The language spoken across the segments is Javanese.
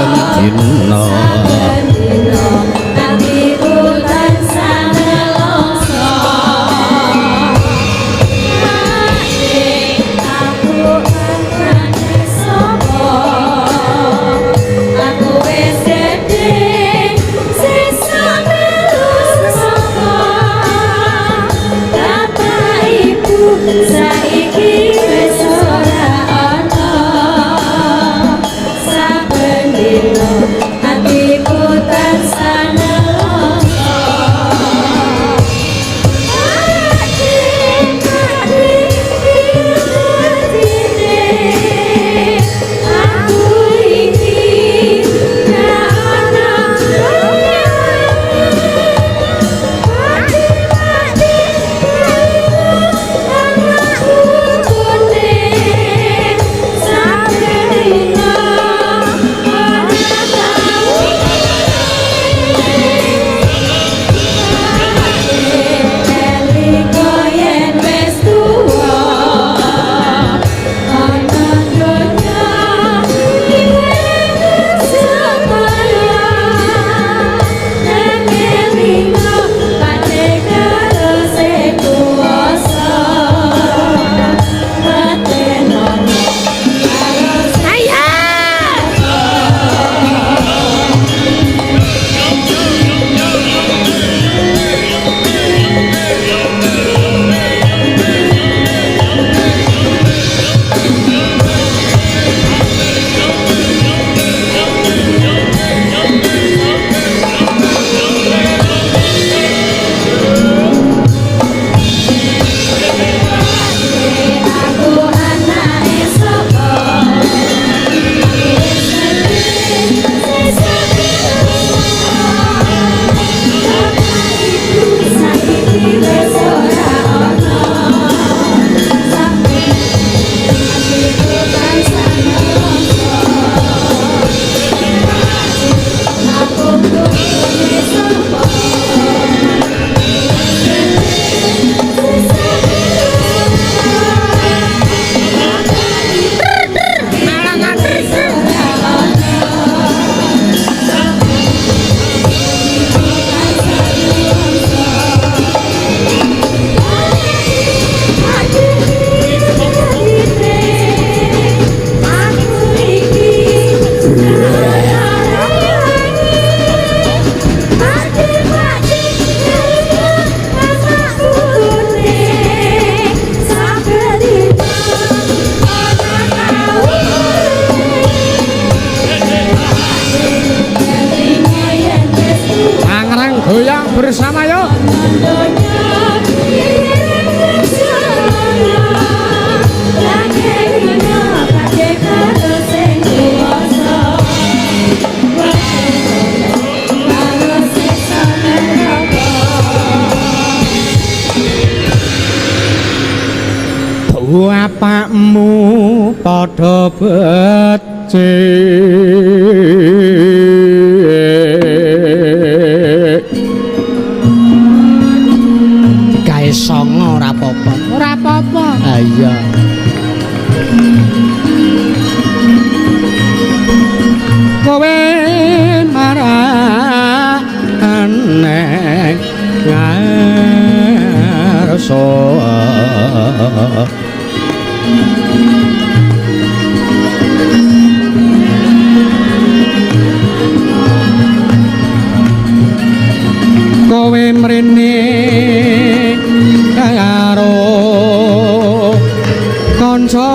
dina atiku tansah nelongso aku anane sapa aku wis gedhe sesa melu sapa bapak ibu saiki wis ora ana saben dina atiku tansah nelongso aku iki goyang bersama yuk. Bapakmu padha becik gawe songo ora apa-apa. Ora apa-apa. Ha iya. Kowe marane ngarso kowe mrene karo kanca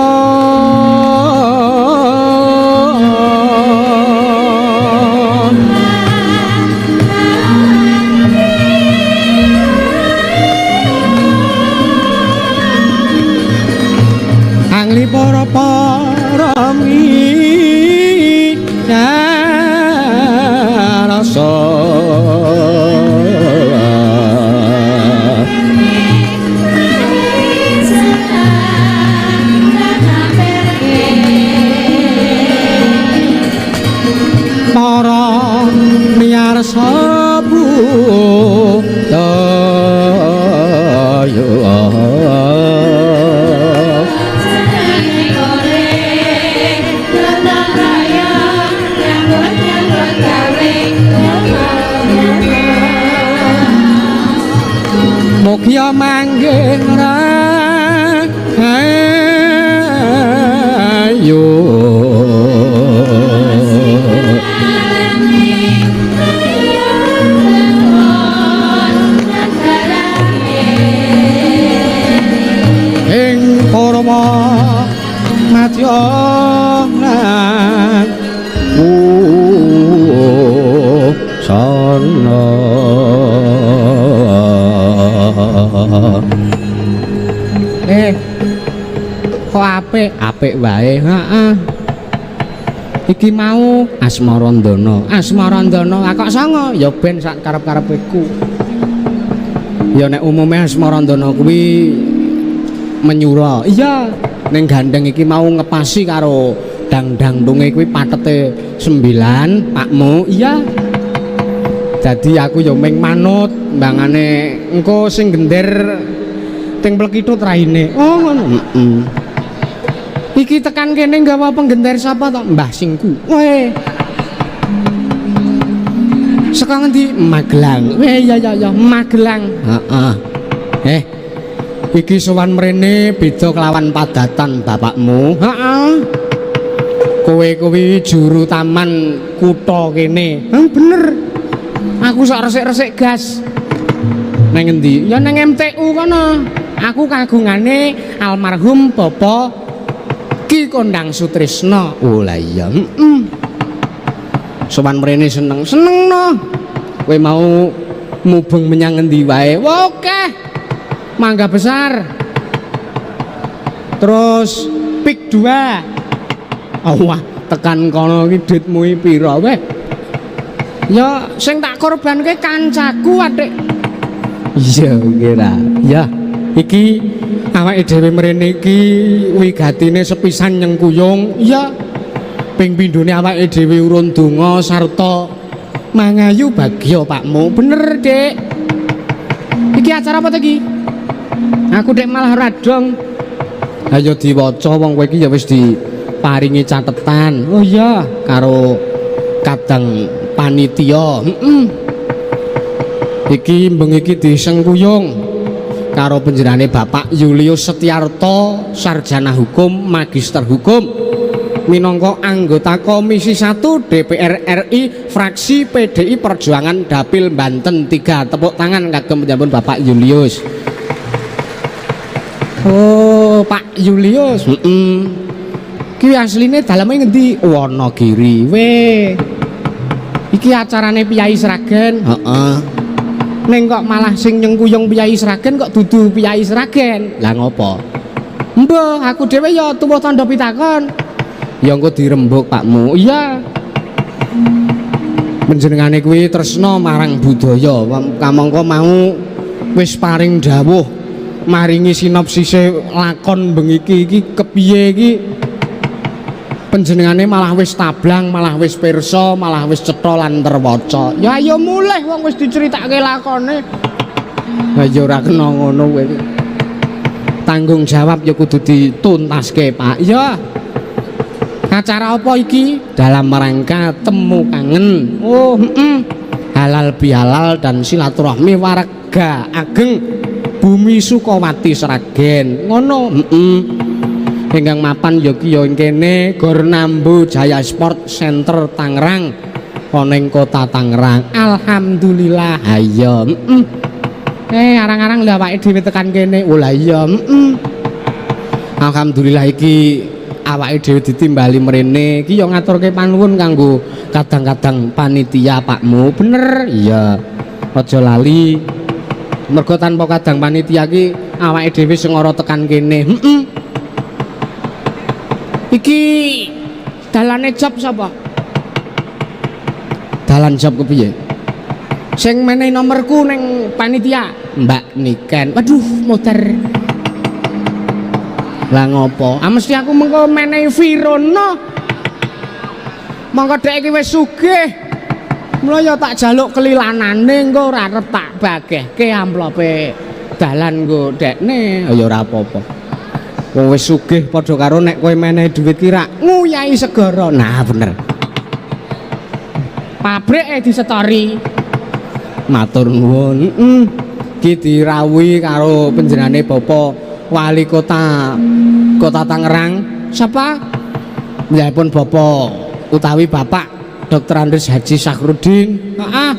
angli para-parami rasa para miyarsa budaya Mugia manggih rahayu ing parma madya sana kok apik wae heeh iki mau Asmarandana kok sanga ya ben sak karep-karepeku ya nek umume Asmarandana kuwi menyura iya ning gandeng iki mau ngepasi karo dang-dangdunge kuwi patete 9 pakmu iya jadi aku ya ming manut mbangane engko sing gender ting plekithut raine oh ngono iki tekan kene nggawa penggender sapa to Mbah Singku weh saka ngendi Magelang weh ya Magelang heeh iki sowan mrene beda kelawan padatan bapakmu heeh kowe kuwi juru taman kutha kene bener aku sak resik-resik gas nang ngendi ya nang MTU kono aku kagungane almarhum Bapak Ki Kondang Sutrisno oh lah iya sowan mrene seneng no kowe mau mubeng menyang ngendi wae oke Mangga Besar terus pik 2 wah tekan kono iki duitmu pira weh ya sing tak korbanke kancaku adik iya kira ya iki awake dhewe mrene iki wigatine sepisan nyengkuyung iya ping pindhone awake dhewe urun donga sarta mangayu bagya pakmu bener Dik iki acara apa iki aku Dek malah radong ayo diwaca wong kowe iki ya wis diparingi catetan oh iya karo kadang panitia iki mbeng iki disengkuyung karo panjenengane Bapak Julius Setiarto sarjana hukum magister hukum minangka anggota Komisi 1 DPR RI fraksi PDI Perjuangan Dapil Banten 3 tepuk tangan kagem panjenengan Bapak Julius oh Pak Julius ki asline daleme ngendi Wonogiri weh iki acarane Piyai Sragen heeh ning kok malah sing nyengkuyung Piyai Sragen kok dudu Piyai Sragen lah ngopo mbah aku dhewe ya tuwuh tandha pitakon ya engko dirembuk pakmu iya panjenengane kuwi tresna marang budaya kamangka mau wis paring dawuh maringi sinopsise lakon bengi iki kepiye iki panjenengane malah wis tablang malah wis pirsa malah wis cetha lan terwaca ya ayo mulih wong wis diceritake lakone ha ya ora kena ngono kowe tanggung jawab ya kudu dituntaske Pak ya acara apa iki dalam rangka temu kangen oh halal bihalal dan silaturahmi warga ageng Bumi Sukawati Sragen ngono ingkang mapan ya ki ya kene Gor Nambu Jaya Sport Center Tangerang ana ing kota Tangerang alhamdulillah ayo arang-arang lha awake dhewe tekan kene oh la iya alhamdulillah iki awake dhewe ditimbali mrene iki ya ngaturke panuwun kanggo kadang-kadang panitia pakmu bener iya aja lali mergo tanpa kadang panitia ki awake dhewe sing ora tekan kene iki dalane job sapa? Dalan job kepiye? Sing menehi nomorku ning panitia Mbak Niken waduh motor lah ngopo? Mesti aku mengko menehi Virono mongko dek iki wis sugih mula ya tak jaluk kelilanane engko ora arep tak bagehke amplope dalan nggo dekne ya ora apa-apa wong wis sugih padha karo nek kowe menehi dhuwit ki rak nguyai segara nah bener pabrike disetori matur nuwun Ki dirawuhi karo panjenengane Bapak Wali Kota Tangerang. Siapa? Nggihipun Bapak utawi Bapak Dr. Andes Haji Sakrudin. Heeh.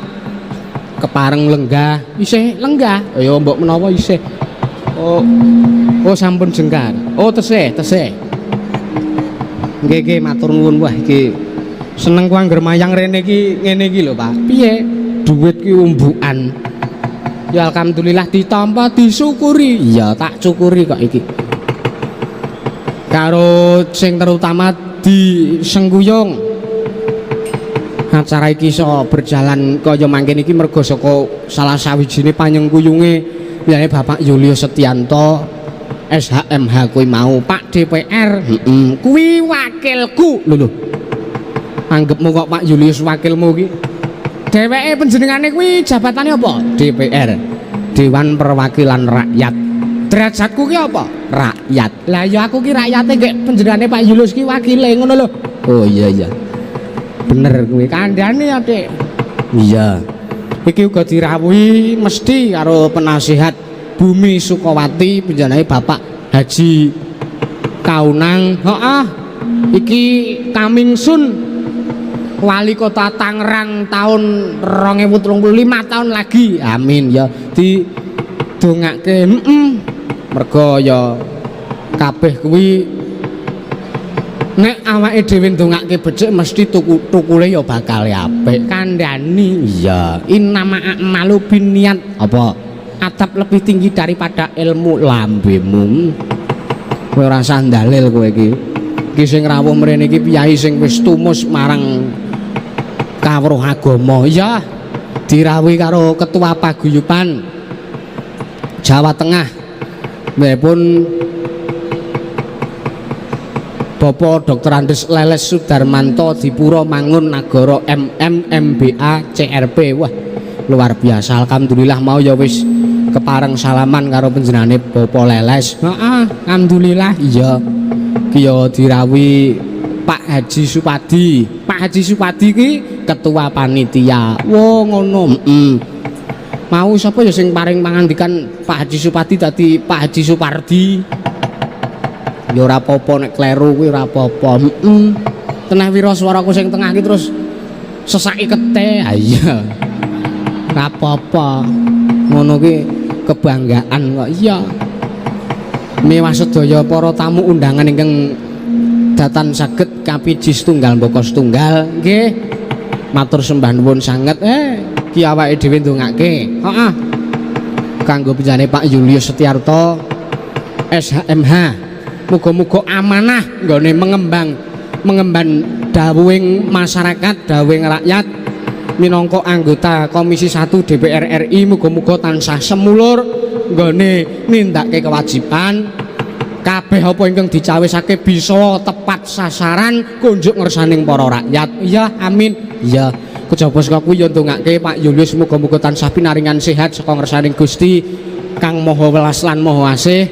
Kepareng lenggah, isih lenggah. Ya mbok menawa isih. Oh sampun jengkar. Oh tesih. Nggih matur nuwun wah iki. Seneng ku angger mayang rene iki ngene iki lho Pak. Piye? Duit ki umbukan. Ya alhamdulillah ditampa disyukuri. Iya tak syukuri kok iki. Karo sing terutama di Sengguyung. Acara iki iso berjalan kaya mangken iki mergo saka salah sawijine panyengkuyunge yane Bapak Yulio Setianto SHMH kuwi mau Pak DPR. Kuwi wakilku. Lho. Anggepmu kok Pak Julius wakilmu ki? Dheweke panjenengane kuwi jabatane apa? DPR. Dewan Perwakilan Rakyat. Derajatku ki apa? Rakyat. Lah ya aku ki rakyate nggih panjenengane Pak Julius ki wakile ngono lho. Oh iya. Bener kuwi kandhane Dik. Iya. Iki uga dirawuhi mesti karo penasihat Bumi Sukawati panjenengane Bapak Haji Kaunang. Heeh. Iki coming soon Wali Kota Tangerang tahun 2035 tahun lagi. Amin ya. Didongake mergo ya kabeh kuwi nek awake dhewe ndongake becik mesti tukule ya bakal apik kandhani. Iya, innama a'malu binniyat. Apa? Adab lebih tinggi daripada ilmu lambemu. Kowe ora usah dalil kowe iki. Iki sing rawuh mrene iki piyai sing wis tumus marang kawruh agama. Iya, dirawuhi karo Ketua Paguyuban Jawa Tengah. Nggihipun Bapak Dr. Andes Leles Sudarmanto Dipuro Mangun Nagara MBA CRP. Wah, luar biasa. Alhamdulillah mau ya wis kepareng salaman karo panjenengane Bapak Leles. Heeh, alhamdulillah. Iya. Ki ya dirawuhi Pak Haji Supadi. Pak Haji Supadi ki ketua panitia. Wo ngono. Mau sapa ya sing paring pangandikan Pak Haji Supadi dadi Pak Haji Supardi. Ya ora apa-apa nek kleru kuwi ora apa-apa. Tenah wira swaraku sing tengah ki terus sesaki kete. Ha iya. Ora apa-apa. Ngono ki kebanggaan kok. Iya. Mewah sedaya para tamu undangan ingkang datan saged kapiji setunggal mbaka setunggal. Nggih. Matur sembah nuwun sanget. Ki awake dhewe ndongake. Heeh. Kanggo panjenengane Pak Julius Setiarto SHMH. Muga-muga amanah nggone mengemban dawuhing masyarakat, dawuhing rakyat minangka anggota Komisi 1 DPR RI. Muga-muga tansah semulur nggone nindakake kewajiban. Kabeh apa ingkang dicawisake bisa tepat sasaran kunjuk ngersaning para rakyat. Iya, amin. Iya. Kejaba saka kuwi ya ndongake Pak Julius muga-muga tansah pinaringan sehat saka ngersaning Gusti Kang Maha Welas lan Maha Asih.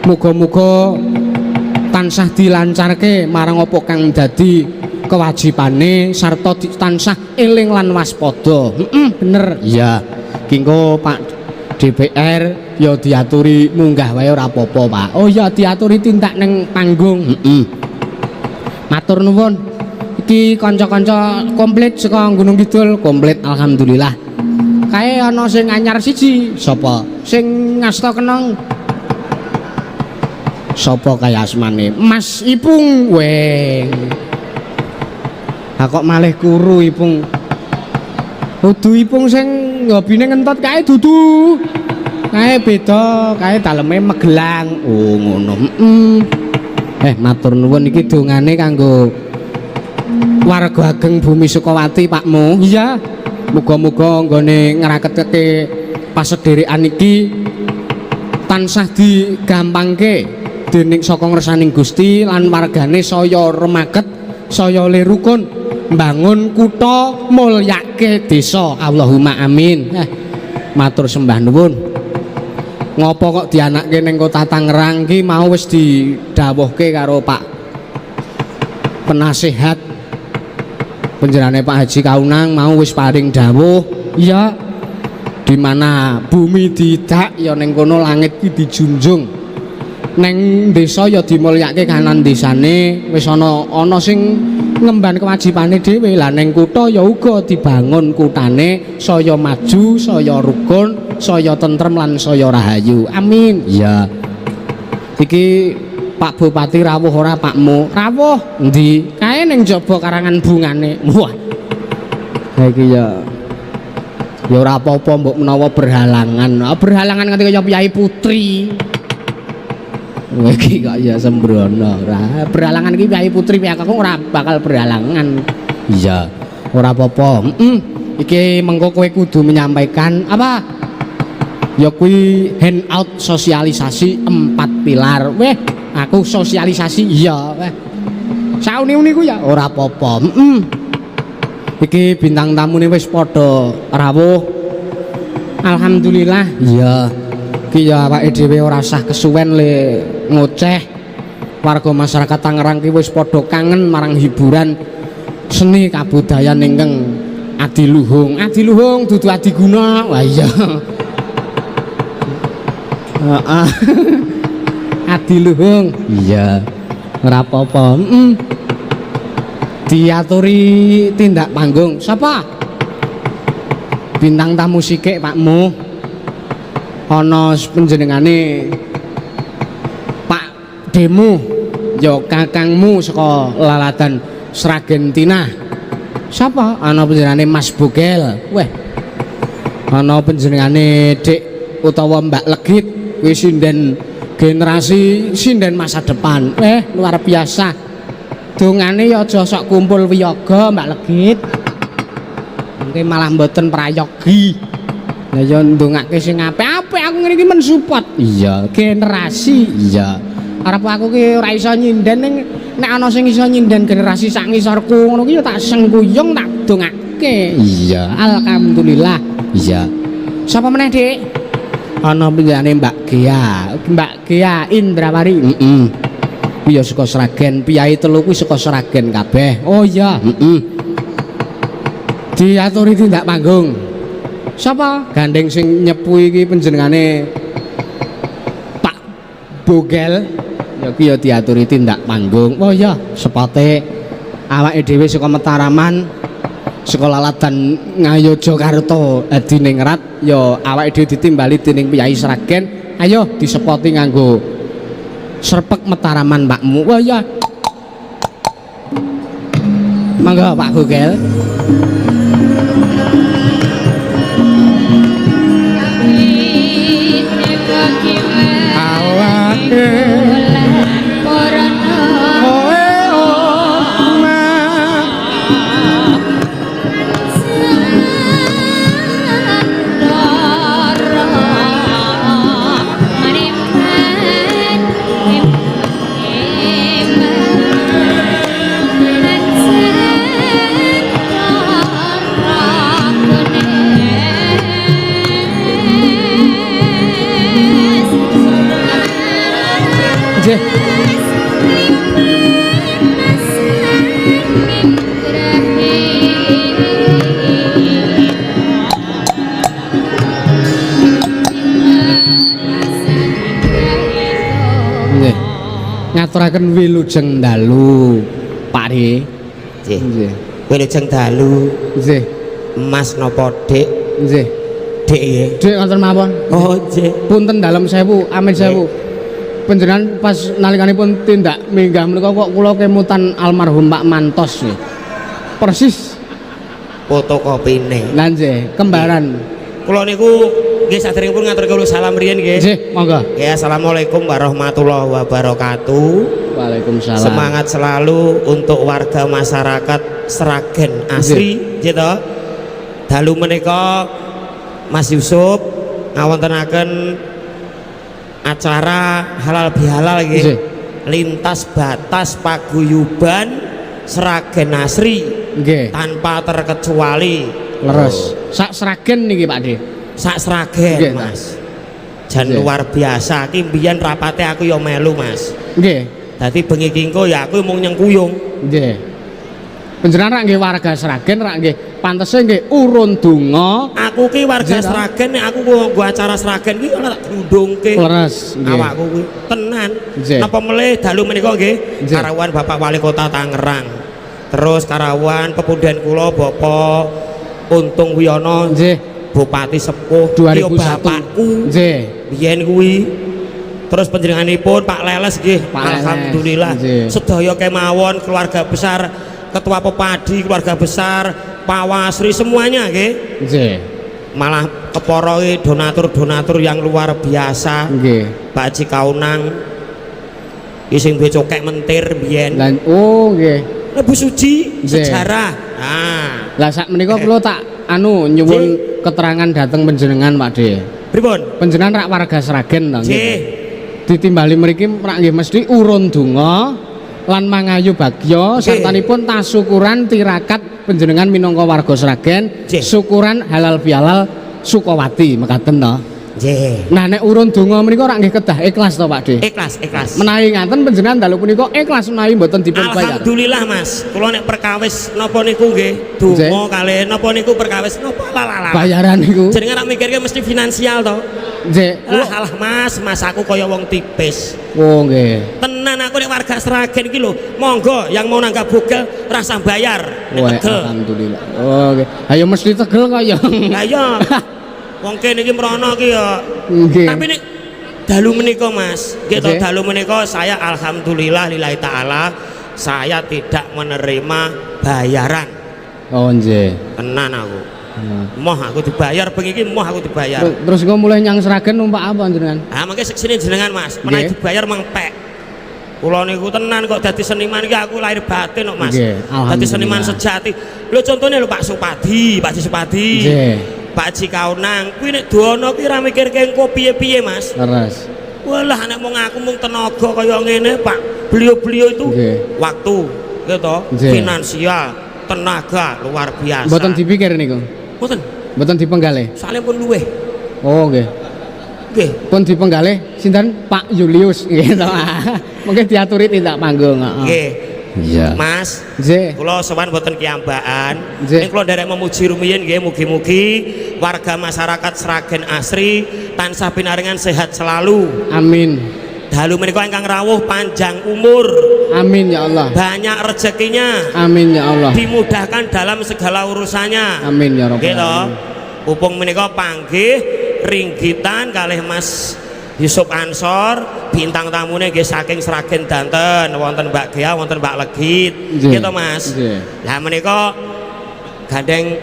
Muga-muga tansah dilancarke marang apa kang dadi kewajibane sarta tansah eling lan waspada. Bener. Iya. Kingko Pak DPR ya diaturi munggah wae ora apa-apa, Pak. Oh ya diaturi tindak ning panggung. Matur nuwun. Iki kanca-kanca komplit saka Gunung Kidul, komplit alhamdulillah. Kae ana sing anyar siji. Sapa? Sing ngasta kenong. Sapa kaya asmane? Mas Ipung. Weng. Ha kok malih kuru Ipung. Dudu Ipung sing hobine ngentot kae dudu. Kae beda, kae daleme Magelang. Oh ngono. Matur nuwun iki dongane kanggo warga ageng Bumi Sukawati Pakmu. Iya. Muga-muga nggone ngraketake pasederekan iki tansah digampangke dening saka ngersaning Gusti lan wargane saya remaget saya lirukun mbangun kutha mulyake desa. Allahumma amin. Matur sembah nuwun. Ngopo kok dianakke ning Kota Tangerang ki mau wis didhawuhke karo Pak Penasehat panjenengane Pak Haji Kaunang mau wis paring dawuh. Iya. di mana bumi didak ya ning kono langit ki dijunjung. Neng desa ya dimulyake kanan desane wis ana sing ngemban kewajibane dhewe. Lah ning kutha ya uga dibangun kutane saya maju, saya rukun, saya tentrem lan saya rahayu. Amin. Iya. Iki Pak Bupati rawuh ora Pakmu? Rawuh endi? Kae ning jaba karangan bungane. Wah. Ha iki ya ora apa-apa mbok menawa berhalangan. Berhalangan nganti kaya Piyai Putri. Wah iki kok ya sembrono ora. Berhalangan iki Piyai Putri piyak aku ora bakal berhalangan. Iya. Ora apa-apa. Iki mengko kowe kudu menyampaikan apa? Ya kuwi handout sosialisasi 4 pilar. Weh, aku sosialisasi iya weh. Sauni-uni ku ya ora apa-apa. Iki bintang tamune wis padha rawuh. Alhamdulillah. Iya. Iki ya awake dhewe ora usah kesuwen le ngoceh. Warga masyarakat Tangerang ki wis padha kangen marang hiburan seni kabudayan ingkang adiluhung. Adiluhung dudu adiguna. Wah iya. Heeh. Adiluhung. Iya. Ora apa-apa. Diaturi tindak panggung. Sapa? Bintang tamu sikik Pakmu. Ana panjenengane Pak Demu, ya kakangmu saka Laladan Sragentina. Sapa? Ana panjenengane Mas Bogel. Weh. Ana panjenengane Dik utawa Mbak Legit, kuwi sinden generasi, sinden masa depan. Luar biasa. Dongane ya aja sok kumpul wiyaga Mbak Legit. Mungkin malah mboten prayogi. Lah ya ndongake sing apik-apik aku ngene iki mensupport. Iya, generasi. Iya. Arep aku ki ora iso nyinden nek ana sing iso nyinden generasi sak ngisorku ngono ki ya tak sengkuyung tak dongake. Iya, alhamdulillah. Iya. Sapa meneh, Dik? Ana penjane Mbak Gea. Mbak Gea Indrawari. Kuwi ya saka Sragen, piyai telu kuwi saka Sragen kabeh. Oh iya, diaturi tindak panggung. Sapa? Gandeng sing nyepu iki panjenengane Pak Bogel. Ya kuwi ya diaturi tindak panggung. Oh iya, sepote awake dhewe saka Mataraman, saka Laladan Ngayogyakarta Adiningrat, ya awake dhewe ditimbali dening piyai Sragen. Ayo disepoti nganggo Serpek Mataraman Pakmu. Wah ya. Mangga Pak Bogel. Awake ngaturaken wilujeng dalu Pak De. Nggih. Wilujeng dalu. Nggih. Mas napa Dik? Nggih. Dik nggih. Dik wonten mawon. Oh nggih. Punten dalem 1000, amin 1000. Panjenengan pas nalikanipun tindak minggah menika kok kula kemutan almarhum Pak Mantos nggih. Persis fotokopine. Lah nggih, kembaran. Kula niku nggih saderengipun ngaturke kula salam riyen nggih. Nggih, monggo. Ya assalamualaikum warahmatullahi wabarakatuh. Waalaikumsalam. Semangat selalu untuk warga masyarakat Sragen asri, nggih to. Dalu menika Mas Yusuf ngawontenaken acara halal bihalal nggih. Lintas batas paguyuban Sragen asri. Nggih. Tanpa terkecuali. Leres. Sak Sragen niki Pak De. Sak Sragen, Nggih, Mas. Jan luar biasa iki mbiyen rapate aku ya melu, Mas. Nggih. Dadi bengi ki engko ya aku mung nyengkuyung. Nggih. Panjenengan rak nggih warga Sragen rak nggih pantese nggih urun donga. Aku ki warga Nggih, Sragen nek aku nggo acara Sragen ki ora tak glundungke. Leres nggih. Awakku kuwi tenan. Nggih. Napa melih dalu menika nggih Nggih. karawan Bapak Wali Kota Tangerang. Terus karawan pepundhen kula Bapak Untung Wiono Nggih. Bupati Sepuh 2001. bapakku Nggih. biyen kuwi. Terus panjenenganipun Pak Leles nggih Pak Leles, alhamdulillah nggih. sedaya kemawon keluarga besar Ketua Pepadi keluarga besar Pak Wasri semuanya nggih. Nggih. Malah keporoi donatur-donatur yang luar biasa. Nggih. Pak Haji Kaunang ising duwe cokek mentir biyen. Lan oh nggih. Lebu Suci Nggih. sejarah. Nah, Lah sak menika kula tak nyuwun keterangan dhateng panjenengan Pak De. pripun? Panjenengan rak warga Sragen to nggih. Nggih. Ditimbali mriki rak nggih mesti urun donga lan mangayu bagya Nggih. sartanipun tasukuran tirakat panjenengan minangka warga Sragen Nggih. syukuran halal bihalal Sukawati mekaten to. Nggih. Nah nek urun donga menika rak nggih kedah ikhlas to Pak De. Ikhlas, ikhlas. Menawi ngaten panjenengan dalu punika ikhlas menawi mboten dipun bayar. Alhamdulillah Mas, kula nek perkawis napa niku nggih, Nggih. donga kalih napa niku perkawis napa lala. Bayaran niku. Jenengan rak mikirke mesti finansial to. Nggih. Alah Mas aku kaya wong tipis. Oh nggih. Tenan aku nek warga Sragen iki lho, monggo yang mau nanggap bugel rasa bayar nek Wah, tegel. alhamdulillah. Oh nggih. Ayo mesti tegel kaya. Lah iya. Wong kene iki mrono iki ya. Nggih. Tapi nek dalu menika Mas, gitu Nggih. dalu menika saya alhamdulillah lillahi taala saya tidak menerima bayaran. Oh nggih. Tenan aku. Nah. Moh aku dibayar bengi iki moh aku dibayar. Terus engko mulai nyang Sragen numpak apa jenengan? Ah mengke seksine jenengan Mas, menawi Nggih. dibayar mengpek. Kula niku tenan kok dadi seniman iki aku lahir batin kok Mas. Nggih, Dadi seniman alhamdulillah. sejati. Lho contohnya lho Pak Supadi, Pak Haji Supadi. Nggih. Pak Haji Kaunang, kuwi nek dono kuwi ra mikirke engko piye-piye Mas. Leres. Walah nek mung aku mung tenaga kaya ngene Pak. Beliau-beliau itu Nggih. waktu gitu, Nggih. finansial, tenaga luar biasa. Mboten dipikir niku. Mboten. Mboten dipenggalih. Soalnya pun luweh. Oh nggih. Nggih. Pun dipenggalih sinten Pak Julius nggih to. Mungkin diaturi tindak panggung. Heeh. Nggih. Iya. Mas, Nggih. kula sowan boten kiambaan. Nggih. Ning kula nderek memuji rumiyin nggih mugi-mugi warga masyarakat Sragen Asri tansah pinaringan sehat selalu. Amin. Dalu menika ingkang rawuh panjang umur, Amin ya Allah. banyak rezekinya, Amin ya Allah. dimudahkan dalam segala urusannya. Amin ya Rabbal Gitu. alamin. Pupung menika panggih ringgitan kalih Mas Yusuf Ansor, bintang tamune nggih saking Sragen Danten, wonten Mbak Gea, wonten Mbak Legit. Nggih. Gitu Mas. Nggih. Lah menika gandeng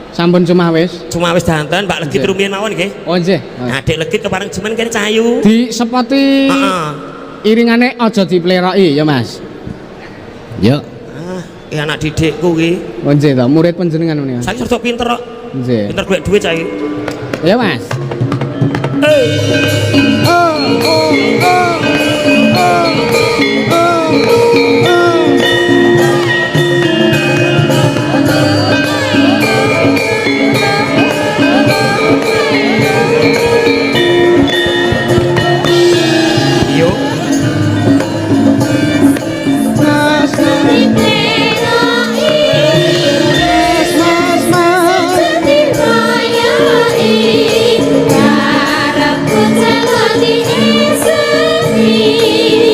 Sampun cuma wis. cuma wis Danten, Mbak Legit Nggih. rumiyin mawon nggih. Oh nggih. Nah, Adik Legit kepareng jemen kene cayu. Di sepoti Heeh. iringane aja dipleroki ya Mas. Yo. Ah, iki anak didikku kuwi. Oh nggih to, murid panjenengan menika. Saiki rada pinter kok. Nggih. Pinter golek duit cayu. Ya Mas. Yo.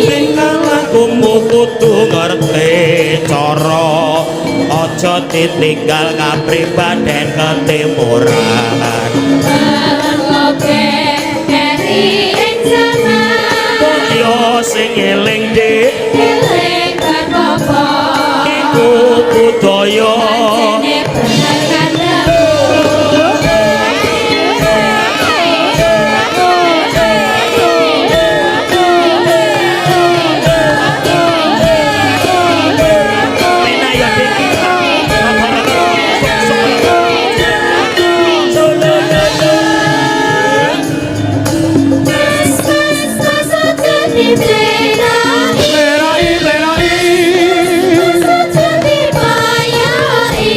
Tinggal aku kudu ngerti cara aja ditinggal kapribaden ketimuran. Kaya sing eling dik iku budaya. Pina ya dik.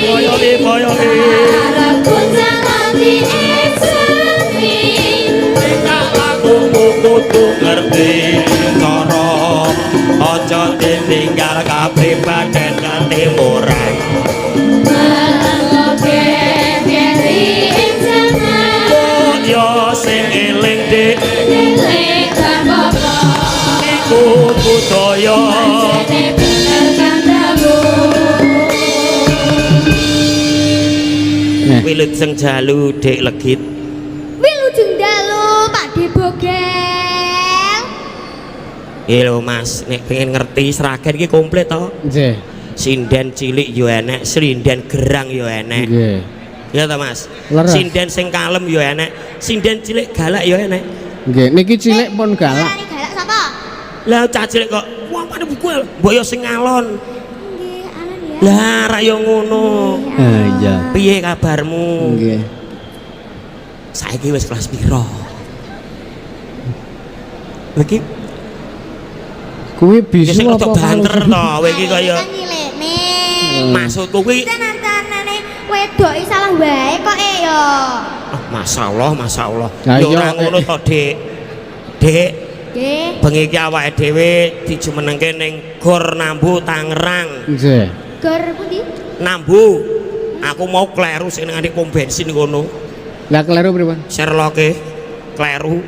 Boyoke boyoke. Aku kudu ngerti cara aja ditinggal kapribaden ketimuran. Wilujeng jalu Dek Legit. Wilujeng dalu Pakde Bogel. Iya lho Mas, nek pengen ngerti seragen iki komplit to. Nggih. Sinden cilik yo enek, sinden gerang yo enek. Nggih. Ya ta Mas. Leres. Sinden sing kalem yo enek, sinden cilik galak yo enek. Nggih, niki cilik pun galak. Arane galak sapa? Lah cah cilik kok wong pada bukul, mbok yo sing ngalon. Nggih, alan ya. Lah ra yo ngono. Ah iya. Piye kabarmu? Nggih. Saiki wis kelas piro? Iki Kuwi ya sing bisu rada apa banter to, kowe iki kaya Kan nyilekne. maksudku kuwi Tenan-tenane wedoki salah wae kok ya. masyaallah, masyaallah. Lah Ya iya, ora ngono to, Dik. Dik, Nggih. bengi iki awake dhewe dijumenengke ning Gor Nambu Tangerang. Nggih. Gor pundi? Nambu. Aku mau kleru sing nang pom bensin ngono. Lah kleru pripun? Sherlocke kleru.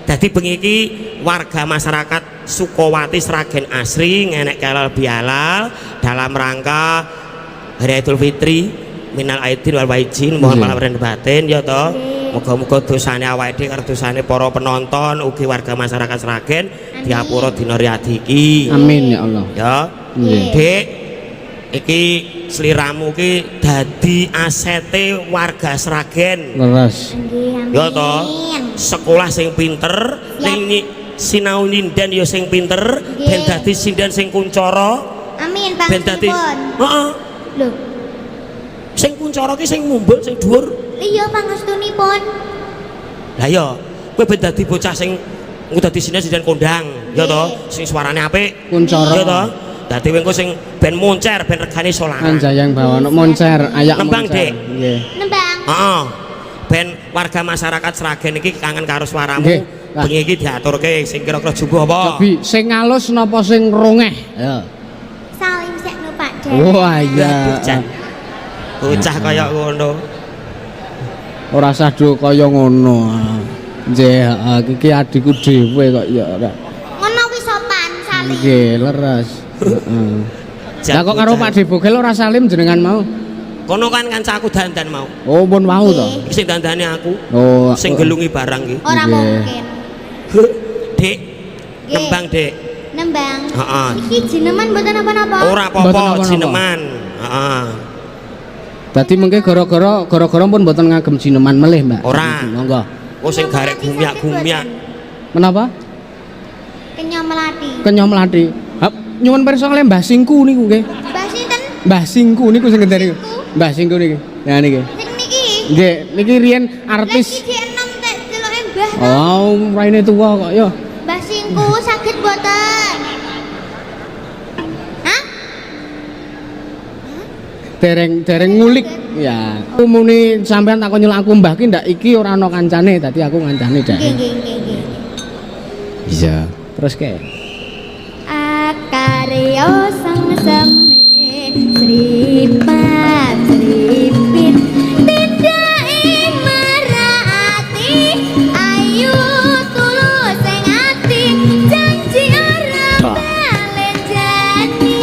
Dadi bengi iki warga masyarakat Sukowati Sragen Asri ngenek halal bihalal dalam rangka Hari Idul Fitri minal aidin wal faizin mohon maaf lahir batin ya toh. Muga-muga dosane awake dhewe karo dosane para penonton ugi warga masyarakat Sragen diapura dina riyadi iki. Amin ya Allah. Ya. Nggih. Dik, iki sliramu iki dadi asete warga Sragen. Leres. Nggih, amin. Ya toh. Sekolah sing pinter ning sinau nyinden ya sing pinter ben dadi sinden sing kuncara Amin, ben dadi pangestunipun. heeh Lho, sing kuncara ki sing mumbul sing dhuwur iya pangestunipun. lah ya kowe ben dadi bocah sing dadi sinden kondang ya toh sing suarane apik Kuncara. ya toh dadi engko sing ben moncer ben regane solaran Anjayang bawana moncer, ayak Nembang, moncer. Dik. Nggih. Nembang. heeh ben warga masyarakat Sragen iki kangen karo suaramu Nggih. Lah. bengi iki diaturke sing kira-kira jumbo apa Tapi sing ngalus napa sing rongeh? Ya. Salim sekno Pak Den. Wah iya. bocah kaya ngono Ora sadu kaya ngono. Nggih, heeh, iki adikku dhewe kok ya ora. Ngono wis sopan salim. Nggih, leres. Heeh. Lah kok karo Pak Debogel ora salim jenengan mau? kono kan kancaku dandan mau Oh, pun mau to. sing dandane aku Oh, sing gelungi barang iki Ora Nggih. mungkin. Dik Nggih. nembang Dik Nembang. heeh Iki jineman mboten apa-apa. ora Mboten apa-apa apa-apa. jineman heeh Dadi mengke gara-gara pun mboten ngagem jineman melih, Mbak. Ora. Monggo. oh sing garek gumyak-gumyak Menapa? Kenyam melati. Kenyom Mlati. Hap, nyuwun pirsa kalih Mbah Singku niku nggih. Mbah sinten? Mbah Singku niku sing ngendari. Mbah Singku niki. Ya niki. Sing niki. Nggih, niki riyen Lagi artis. di enom tek deloke Mbah. Oh, raine tuwa kok ya. Mbah Singku sakit boten. Hah? Dereng ngulik. Ya. Umune sampean takon nyelak aku Mbah ki ndak iki ora ana kancane, dadi aku ngancani dak. Nggih nggih nggih nggih. Iya. Terus ke. Akaryo sang seme sripat sripit tindake merati ayu tulus sing ati janji ora balejani.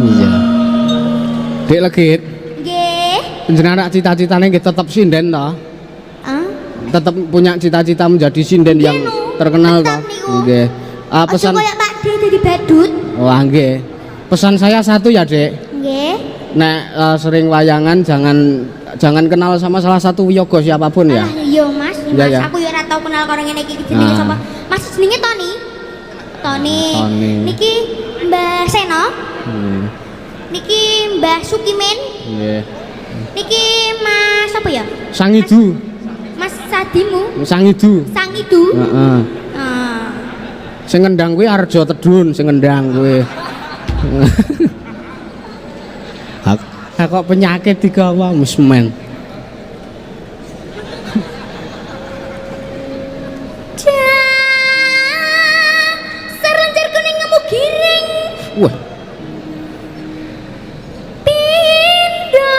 Iya. Dek Legit, Nggih. panjenengan cita-citane nggih tetep sinden to? Ah, Tetep punya cita-cita menjadi sinden yang Nggih, no. terkenal Tetep to? niku. Nggih. Ah, aja pesan koyo Pak D dadi badut. Wah, nggih. Pesan saya satu ya, Dek. Nggih. Nek sering wayangan jangan kenal sama salah satu wiyaga siapapun ya. Ah, iya Mas, Iya, Mas. ya. Aku ya ora tau kenal karo ngene iki jenenge Ah. sapa. Mas jenenge Tony. Tony. Tony. Niki Mbah Seno. Hmm, Niki Mbah Sukimin. nggih. Niki Mas apa ya? Sang Idu, Mas Sadimu. Sang Idu. Sang Idu. Heeh. Ah. Sing ngendang kuwi Arjo Tedun sing ngendang kuwi. Ha kok penyakit digawa musmen. Serenjar kuning ngemu giring. Wah, Pindo.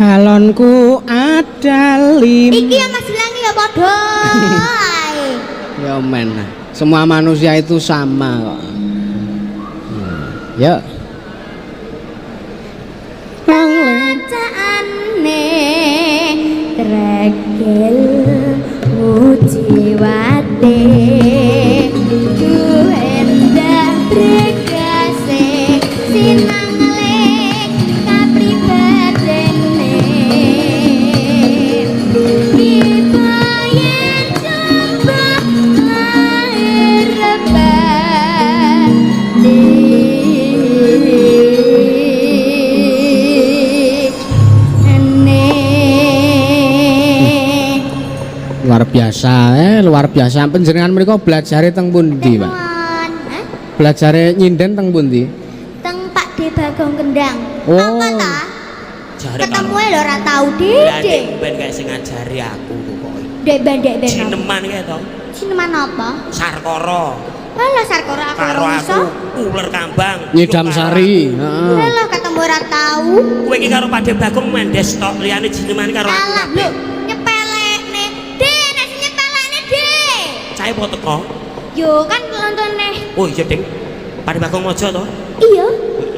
Alonku ada Iki ya Mas Gilang ya padha ae. Ya men, semua manusia itu sama kok. Ya. Bacaane tregel mujiwate duendah bregase sinangle kapribadene dibayen jembah lahir luar biasa panjenengan mriku belajare teng pundi Pak? Belajare nyinden teng pundi? Teng Pak De Bagong Kendang. Oh. Apa ta? Jare Ketemu lho ora tau Dek Dede. ben kayak sing ngajari aku pokoke. Dek ben. Cineman kae to. Cineman apa? Sarkara. Lah Sarkora aku Karo ora iso. aku uler kambang. Nyidam sari. Heeh. Lah ketemu ora tau. Kowe iki karo Pak De Bagong mendes tok liyane Cineman karo aku. Alah lho, nyepelekne. Dek, nek sing nyepelekne, Dek. Cahe po teko. Yo kan lontone. Oh iya Ding. Pak De Bagong Mojo to. Iya.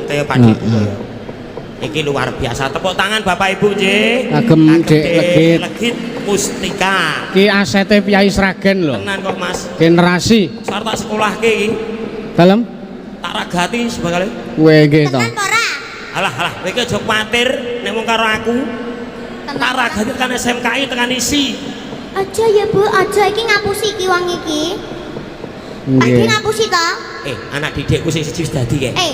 Kaya Pak De. Iki luar biasa. Tepuk tangan Bapak Ibu nggih. Agem Dek Legit. Legit Mustika. Ki asete Piyai Sragen lho. Tenan kok Mas. Generasi. Sarta sekolahke iki. Dalem Tak ragati sebagale. kowe nggih to. Tenan ora? Alah, kowe iki aja kuwatir nek mung karo aku. Tak ragati tekan SMKI tekan isi. Aja ya Bu, aja iki ngapusi iki wong iki. Iki Nggih. ngapusi to? Anak didikku sing siji wis dadi kae.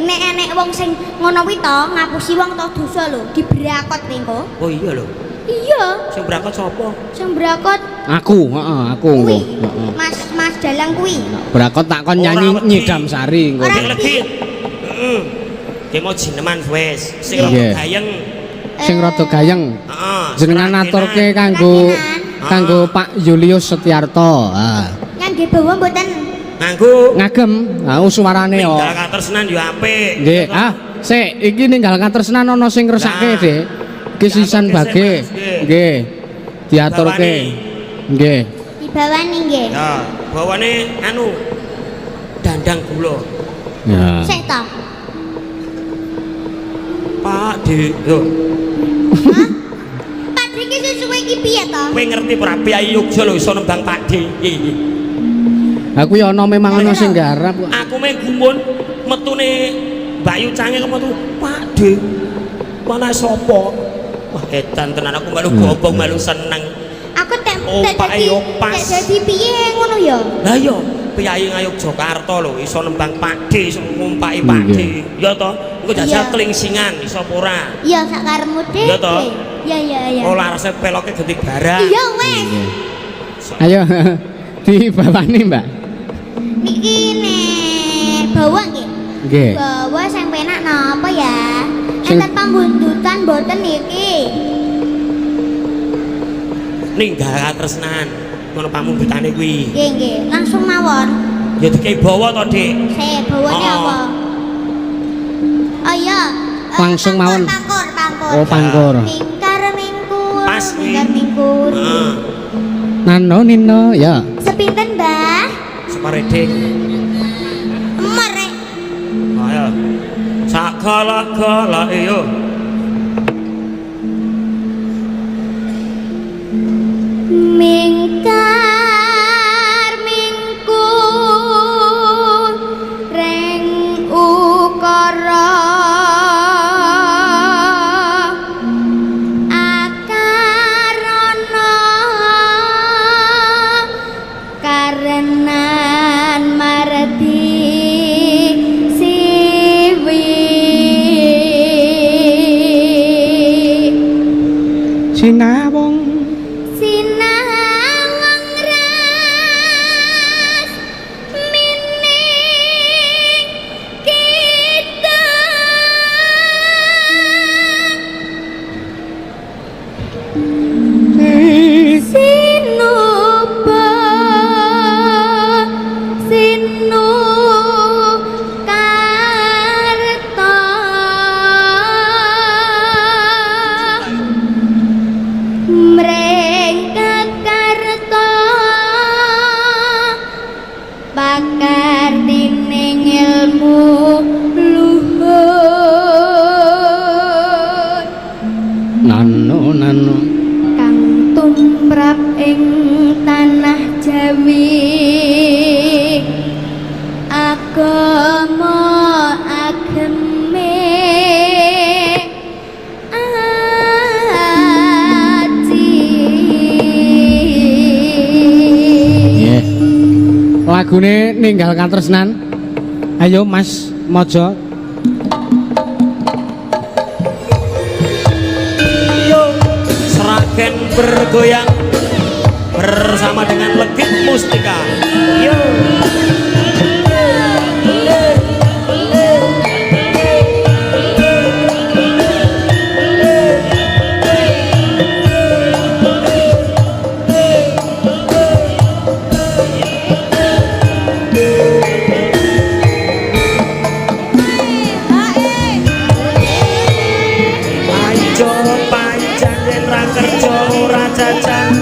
Nek wong sing ngono kuwi to ngapusi wong to dosa lho, dibrakot engko. Oh iya lho. Iya, Sing berangkat sapa? sing brakot Aku, heeh, aku engko. kuwi. Heeh. Mas Dalang kuwi. Brakot tak kon nyanyi Ora wedi. nyidam sari engko. Ora Dek legit. Heeh. Ki mau jineman wis. Sing Iya. rada gayeng. Sing rada gayeng. Heeh. Jenengan aturke kanggo Pak Julius Setiarto. Yang nggih bawa mboten. Nganggo Ngagem, suarane yo. ninggal katresnan yo apik. Nggih, sik iki ninggal katresnan ana sing ngresake, Nah. Dik. Iki sisan Diaturke bage. sik, Mas, Nggih. Diaturke. Nggih. Dibawani nggih. Ya, bawane anu dandang gula. Ya. Sik to. Pak De, yo. Pak Dik iki susuwe iki piye to? Kowe ngerti ora Piyai Yogya lho iso nembang Pak De. Aku ya ana memang ana sing garap kok. Aku meh gumun metune Mbak Yu Cange metu Pak De. Mana sapa? Wah edan tenan aku malu gobong malu seneng. Aku tak Opak yo pas. dadi piye ngono ya? Lah yo Piyai Ngayogyakarta lho iso nembang Pak De iso ngumpaki Pak De. Ya to, engko jajal Iya. kelingsingan iso apa ora? Iya sak karepmu Dik. Iya toh? Iya. Oh larase peloke genti barang. Iya wes. Ayo dibawani, Mbak. Niki nek bawa nggih. Nggih. Bawa sing penak napa ya? Sing- Enten pambuntutan mboten niki. Ninggal katresnan ngono pamundutane kuwi. Nggih, langsung mawon. Ya dikei bawa to, Dik. Saya bawanya Oh. apa? Oh iya. Langsung mawon. Pangkur. Oh, pangkur. Mingkar mingkur. Pas kuwi. Mingkar mingkur. Heeh. Nano Nino ya. Sepinten, Mbah? Separe Dik. Merek. Ayo. Sakala-kala yo. Mingkar mingkur reng ukara akarana karenan marti siwi Sinawung sinawung sakartining ilmu luhur nano kang tumrap ing tanah Jawi agama ageme lagune ninggal katresnan. Ayo Mas Mojo. Yo Sragen bergoyang bersama dengan legit mustika. Yo panjang yen ra kerja ora jajan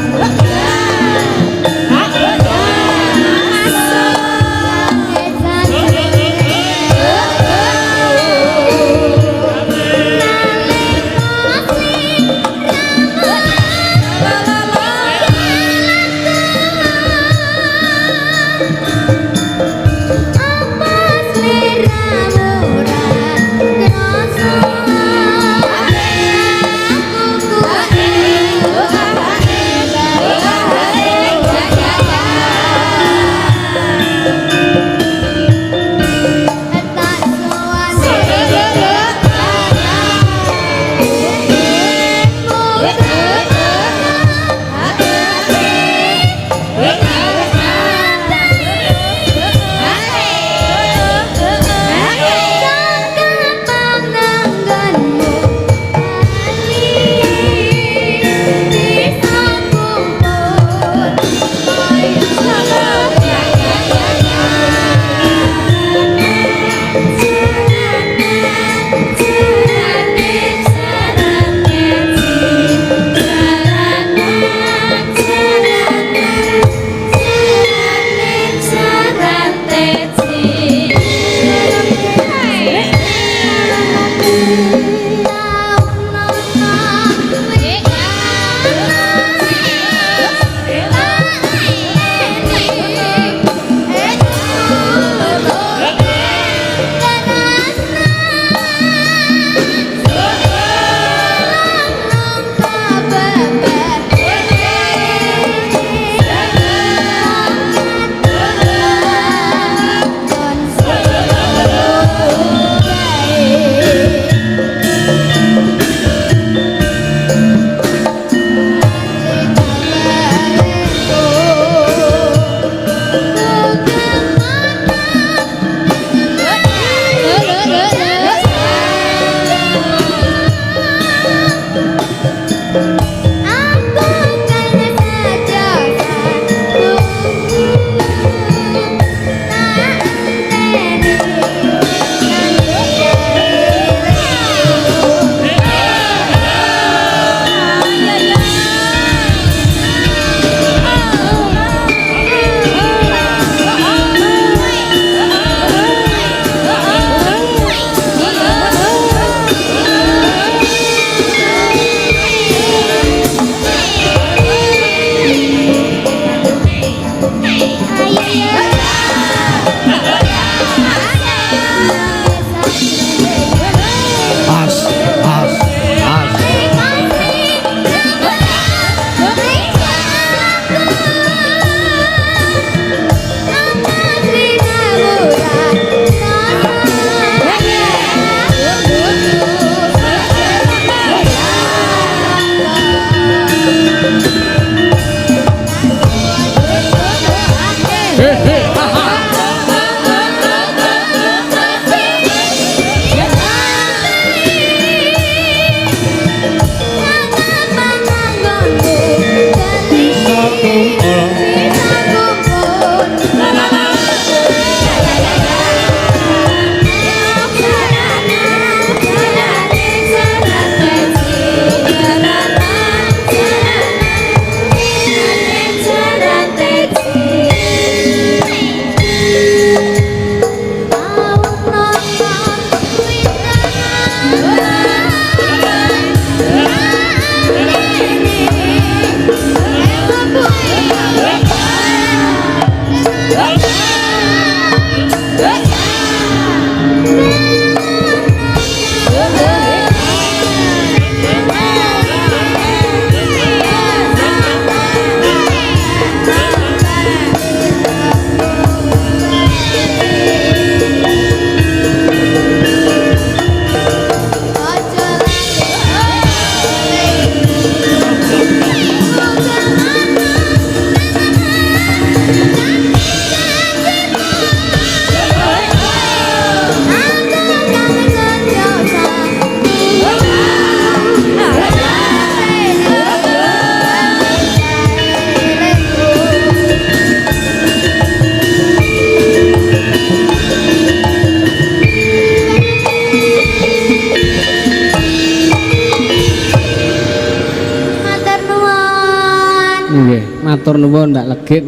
matur nuwun Mbak Legit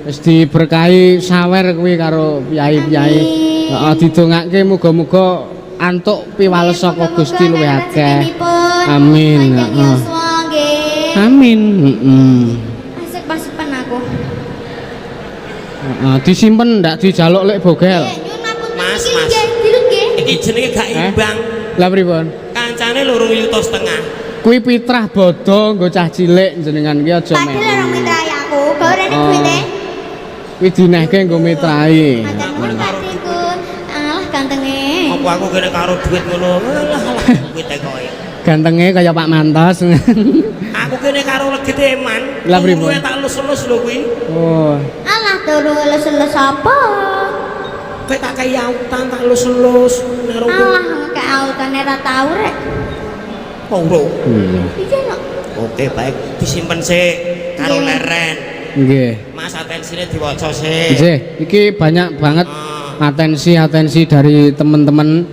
wis diberkahi sawer kuwi karo piyai-piyai. Heeh didongake muga-muga antuk piwales saka Gusti luwih akeh. Amin. Heeh. Amin. Heeh. Asik pasipen aku. Heeh disimpen ndak dijaluk lek bogel. Mas. Diluk nggih. Iki jenenge gak imbang. Lah pripun? Kancane 2,5 juta. Kuwi pitrah bodo nggo cah cilik jenengan ki aja Padahal orang mitrai aku, kau rene duite. Kuwi dinehke nggo mitrai. Matur nuwun Patiku. Alah gantenge. Apa aku kene karo duit ngono. Alah kuwi tekoe. Gantenge kaya Pak Mantos. Aku kene karo Legit eman. Lah pripun? Kuwi tak lus-lus lho kuwi. Oh. Alah turu les-les apa? Kowe tak kei autan tak lus-lus karo Alah kayak autane ra tau rek. Ora. Iki no. Oke, baik. Disimpen sik karo leren. Nggih. Mas atensine diwaca sik. Nggih, iki banyak banget Ah. atensi dari teman-teman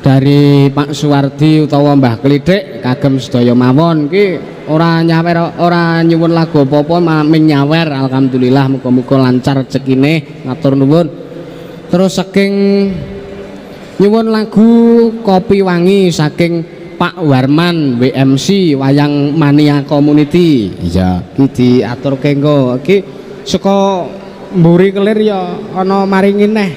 dari Pak Suwardi utawa Mbah Klidik kagem sedaya mawon iki ora nyawer ora nyuwun lagu apa-apa ming nyawer alhamdulillah muga-muga lancar rezekine matur nuwun. Terus saking nyuwun lagu Kopi Wangi saking Pak Warman WMC Wayang Mania Community. Iya, iki diaturke engko. Iki saka mburi kelir ya ana maringi neh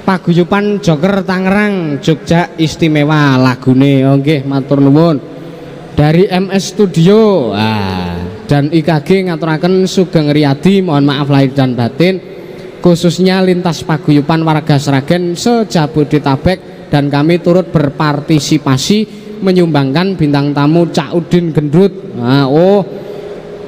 paguyuban Joker Tangerang Jogja istimewa lagune. Oh nggih, matur nuwun. Dari MS Studio. Dan IKG ngaturaken Sugeng Riyadi, mohon maaf lahir dan batin. Khususnya lintas paguyuban warga Sragen se-Jabodetabek dan kami turut berpartisipasi menyumbangkan bintang tamu Cak Udin Gendrut.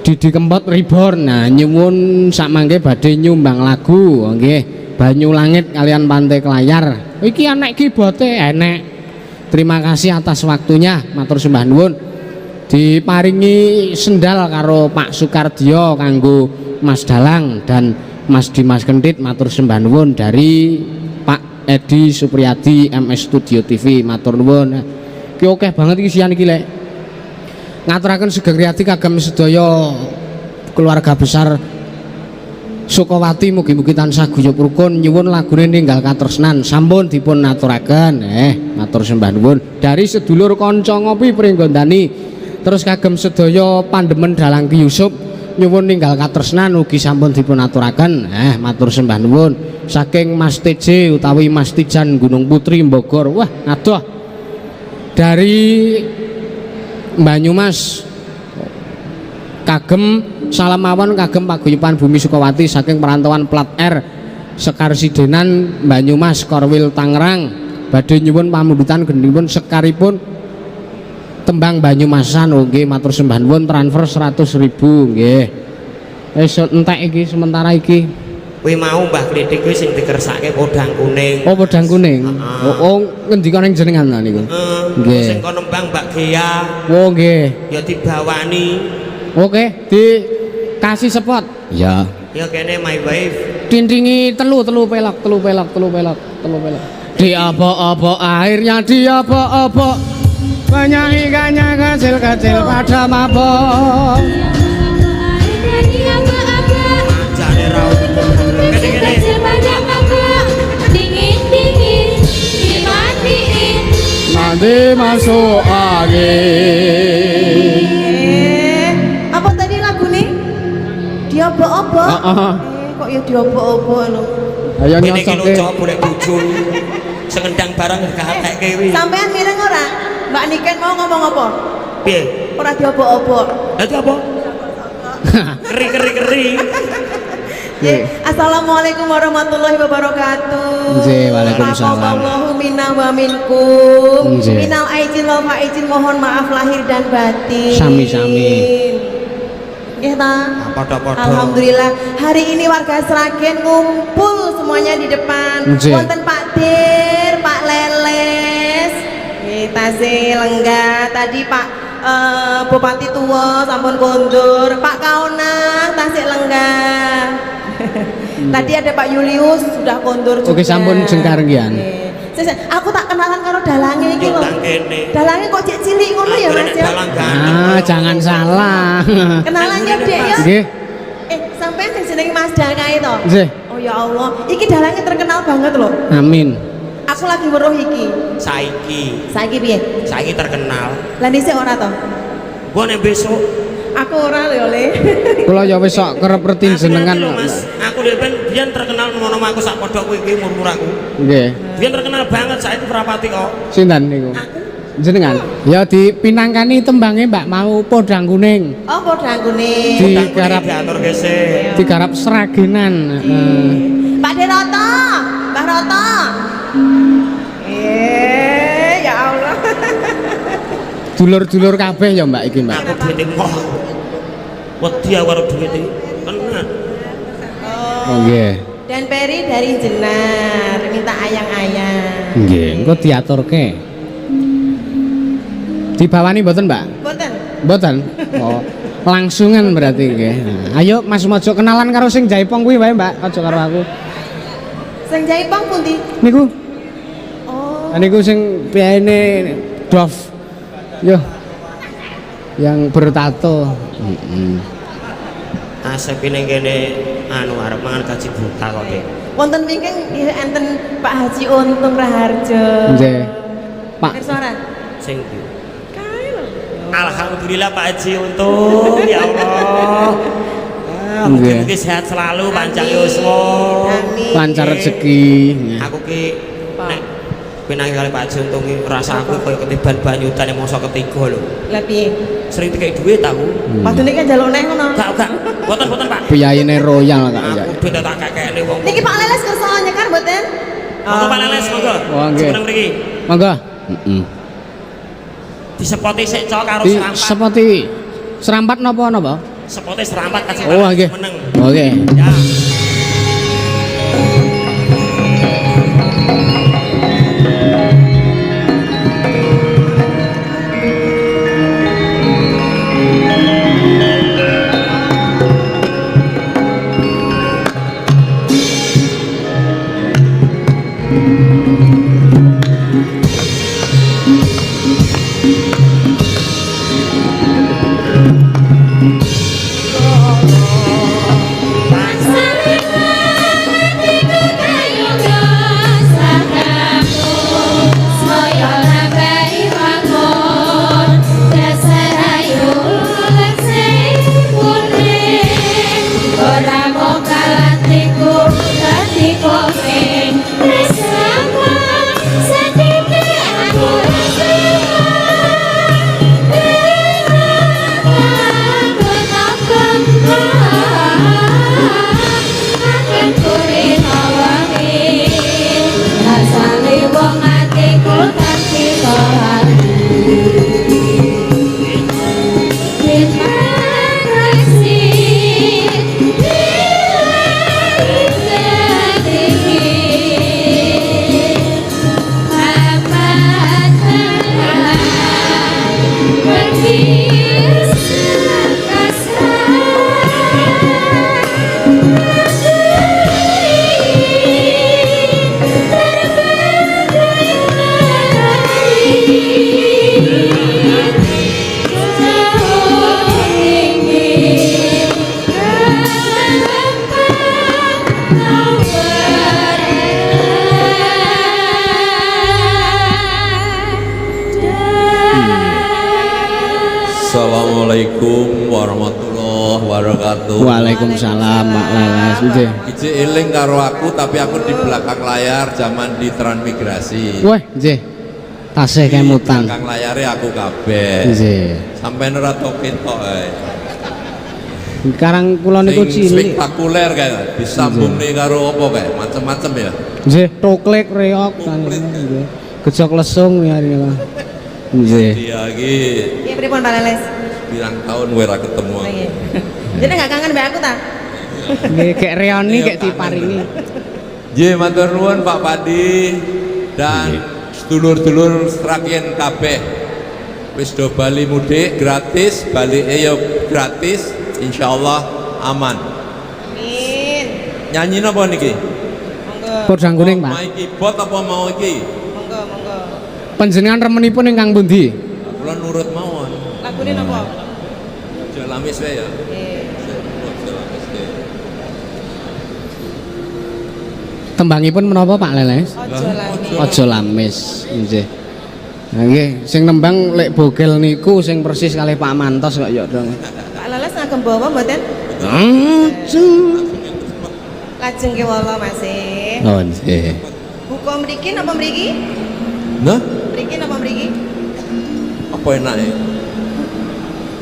Didi Kempot Reborn. Nah nyuwun sak mangke badhe nyumbang lagu nggih Banyu Langit kalian Pantai Kelayar. Iki enek kibote enek. Terima kasih atas waktunya matur sembah nuwun. Diparingi sendal karo Pak Sukardio kanggo Mas Dalang dan Mas Dimas Kentit matur sembah nuwun dari Pak Edi Supriyadi MS Studio TV matur nuwun. Ki akeh banget iki sian iki lek. Ngaturaken Sugeng Riyadi kagem sedaya keluarga besar Sukawati mugi-mugi tansah guyub rukun nyuwun lagune Ninggal Katresnan sampun dipun aturaken. Matur sembah nuwun dari sedulur kanca ngopi Pringgondani. Terus kagem sedaya pandemen Dalang Ki Yusuf nyuwun Ninggal Katresnan ugi sampun dipun aturaken. Matur sembah nuwun saking Mas TJ utawi Mas Tijan Gunung Putri Bogor. Wah, adoh. Dari Banyumas kagem salam mawon kagem paguyuban Bumi Sukawati saking perantauan plat R Sekarsidenan Banyumas Korwil Tangerang badhe nyuwun pamundutan gendhipun sekaripun tembang Banyumasan. Nggih matur sembah nuwun transfer 100.000 nggih. Wis entek iki sementara iki. Kuwi mau Mbah Klidik kuwi sing dikersake podang kuning. Oh podang kuning. Oh ngendika ning jenengan niku. Nggih. Sing kono nembang Mbak Gea. Oh nggih. Ya dibawani. Oke, dikasih spot. Ya. Ya kene my wife. Tintingi telu pelok. Diobok-obok airnya diobok-obok. Banyak ikannya kecil-kecil pada mabok. Jane ra. Nanti masuk angin. Apa tadi lagu nih? Diobok-obok. Kok ya diobok-obok lho. Ayo Kene iki nyocoke. lho boleh bojo. Sengendang barang gak atekke kuwi. Sampean mireng ora? Mbak Niken mau ngomong apa? Piye? Ora diobok-obok. Dadi apa? Keri. Assalamualaikum warahmatullahi wabarakatuh. Nggih, waalaikumsalam. Taqabbalallahu minna wa minkum. Nggih. Minal aidin wal faizin mohon maaf lahir dan batin. Sami-sami. Nggih ta? Padha-padha. Alhamdulillah hari ini warga Sragen ngumpul semuanya di depan. Nggih. Wonten Pak Dir, Pak Leles, tasih lenggah. Tadi Pak Bupati tua sampun kondur, Pak Kaunang tasih lenggah. Tadi ada Pak Julius sudah kondur juga. Oke, sampun jengkar ngian. Aku tak kenalan karo dalange iki lho. Nang kene. Dalange kok cek cilik ngono ya Mas ya. Dalang ganteng. Jangan salah. Kenalan ya Dek ya. Nggih. sampean sing jenenge Mas Dakae to? Nggih. Oh ya Allah, iki dalange terkenal banget loh. Amin. Aku lagi weruh iki. Saiki Piye? saiki terkenal. Lah dhisik ora to? Gua nek besok Aku ora lho, Le. Kula ya wis sok kerep retin jenengan. lho, Mas. Aku dhewe ben biyen terkenal nama aku sak padha kowe iki murmur aku. Nggih. Biyen terkenal banget saiki Prapati kok. Sinten niku? Jenengan. Ya dipinangkani tembange Mbak mau podang kuning. Oh, podang kuning. Digarap diatur kese. digarap seragenan. Pak Deroto, Mbah Roto. Ya Allah. Dulur-dulur kabeh ya Mbak iki Mbak. Aku duwite moh. Wedi aku karo duwite. Tenan. Oh nggih. Dan Peri dari Jenar minta ayang-ayang. Nggih, engko diaturke. Dibawani mboten Mbak? Boten. Mboten. Oh. Langsungan berarti nggih. Nah, ayo Mas Mojo kenalan karo sing Jaipong kuwi wae Mbak, aja karo aku. Sing Jaipong pundi? Niku. Oh. Niku sing piyane Dov. Yo. Yang bertato. Asep ning kene anu arep mangan gaji buta kok, Dek. Wonten pingking enten Pak Haji Untung Raharjo. Nggih. Pak. Persora. Sing ndi? Kae lho. Alhamdulillah Pak Haji untung ya Allah. Mugi-mugi sehat selalu, panjang yuswa. Amin. Lancar rezeki. Aku ki nek pinangi kali Pak Haji untung ki rasa aku koyo ketiban banyutan yang masa ketiga lho. Lah piye? Sering dikek duit aku. Padune kan njaluk neh ngono. Gak. Boten Pak. Biayane royal Kak ya. Aku ben tak kakekne wong. Niki Pak Leles kersa nyekar mboten? Monggo Pak Leles, monggo. Oh, nggih. Seneng mriki. Monggo. Heeh. Disepoti sik cok karo Di serampat. sepoti serampat napa? Sepote serampat kasih Oh nggih. meneng. Oke. Ya. Assalamualaikum warahmatullahi wabarakatuh. Waalaikumsalam Pak Leles. Nggih. Ije eling karo aku tapi aku di belakang layar zaman di transmigrasi. Wah, nggih. Tasih kemutan. Belakang layare aku kabeh. Nggih. Sampai ora tok ketok ae. Sekarang kula niku Sing cilik. spektakuler kae disambung nih karo apa kae macem-macem ya. Nggih, toklek reok kan nggih. Gejok lesung ya niku. Nggih. Dia iki Iya pripun Pak Leles? pirang tahun kowe ora ketemu. Oh iya. Jadi enggak kangen mbak aku ta? Nggih, kek reoni kek diparingi. Nggih, matur nuwun Pak Padi dan sedulur-dulur Sragen kabeh. Wis do bali mudik gratis, balike yo gratis, insyaallah aman. Amin. Nyanyi napa niki? Monggo. Podang kuning, Pak. Mau iki bot apa mau iki? Monggo, monggo. Panjenengan remenipun ingkang pundi? Kula nurut mawon. Lagune napa? Jalamis wae ya. Eh. Tembangipun menapa Pak Leles? Ojo lamis. Aja lamis, nggih. Nah, nggih, sing nembang lek bogel niku sing persis kalih Pak Mantos kok ya dong. Pak Leles ngagem bawa mboten? Lajeng kewala Mas. Oh, nggih. Buka mriki napa mriki? Nah, Mriki napa mriki? apa enake?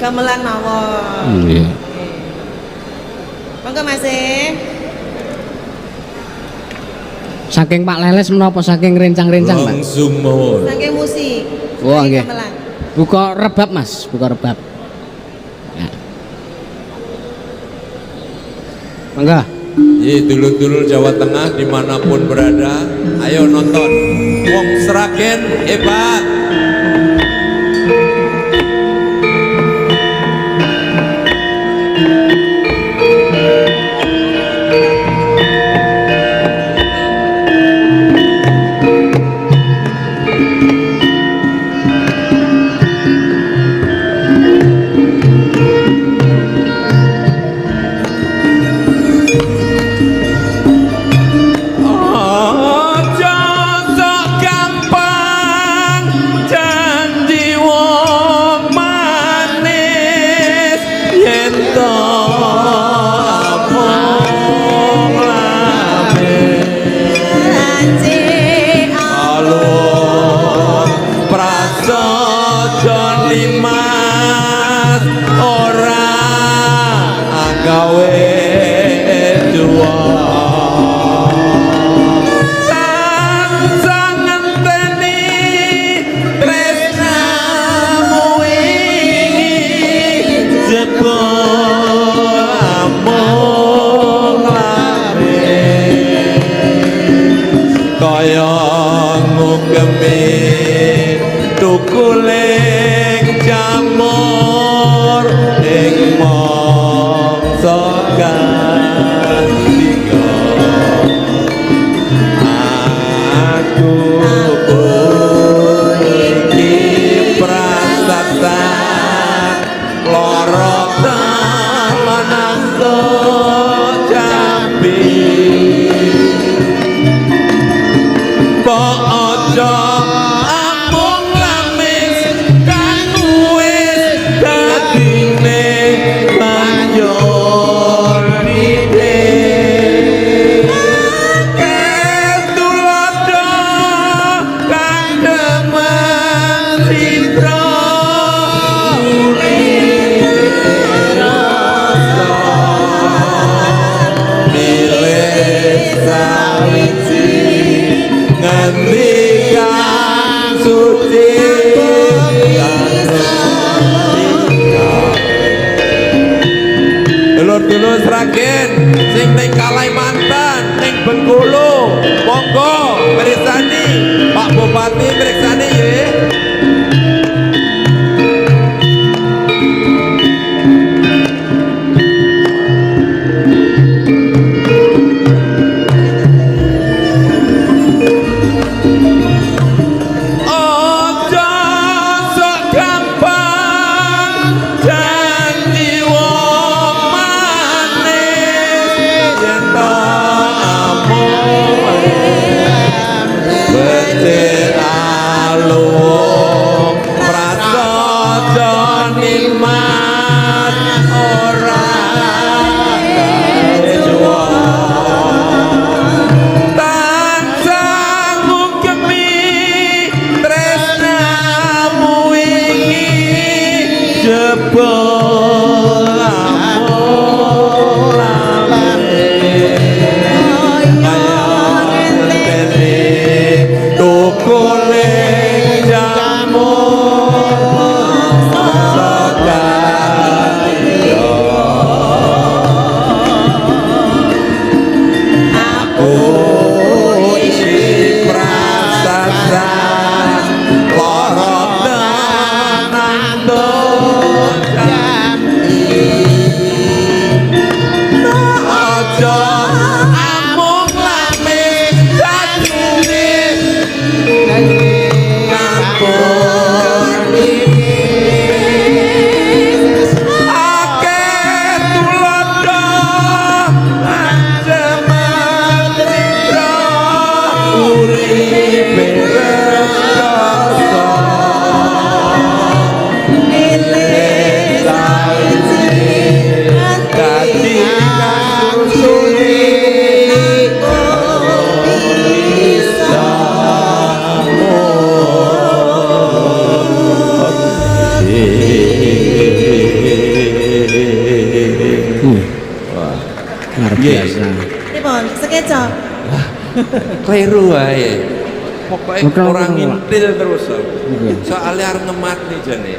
Gamelan mawon. Nggih. Monggo Mas. Saking Pak Leles menapa saking rencang-rencang, Pak? Langsung mawon. Saking musik. Oh, saking nggih. gamelan. Buka rebab, Mas, buka rebab. Ya. Mangga. Dulur-dulur Jawa Tengah dimanapun berada, ayo nonton. Wong Sragen hebat. Aja sok gampang janji wong manis yen to amung labe alun prasaja limas ora gawe dua. Kaya ngugemi tukuling jamur ing mangsa katiga aku iki prasata lara manangko jambi aja amung lamis kang wis dadine banjur nite ketulodo kang demen citra milih sawiji ngendikan suci dulur-dulur Sragen sing ning Kalimantan ning Bengkulu monggo mirsani Pak Bupati mirsani nggih. Betir alun Pripun? Sekeco. Kleru wae. Pokoknya Betul, orang betul, ngintil terus. Nggih. Soalnya arep ngemat nih jane.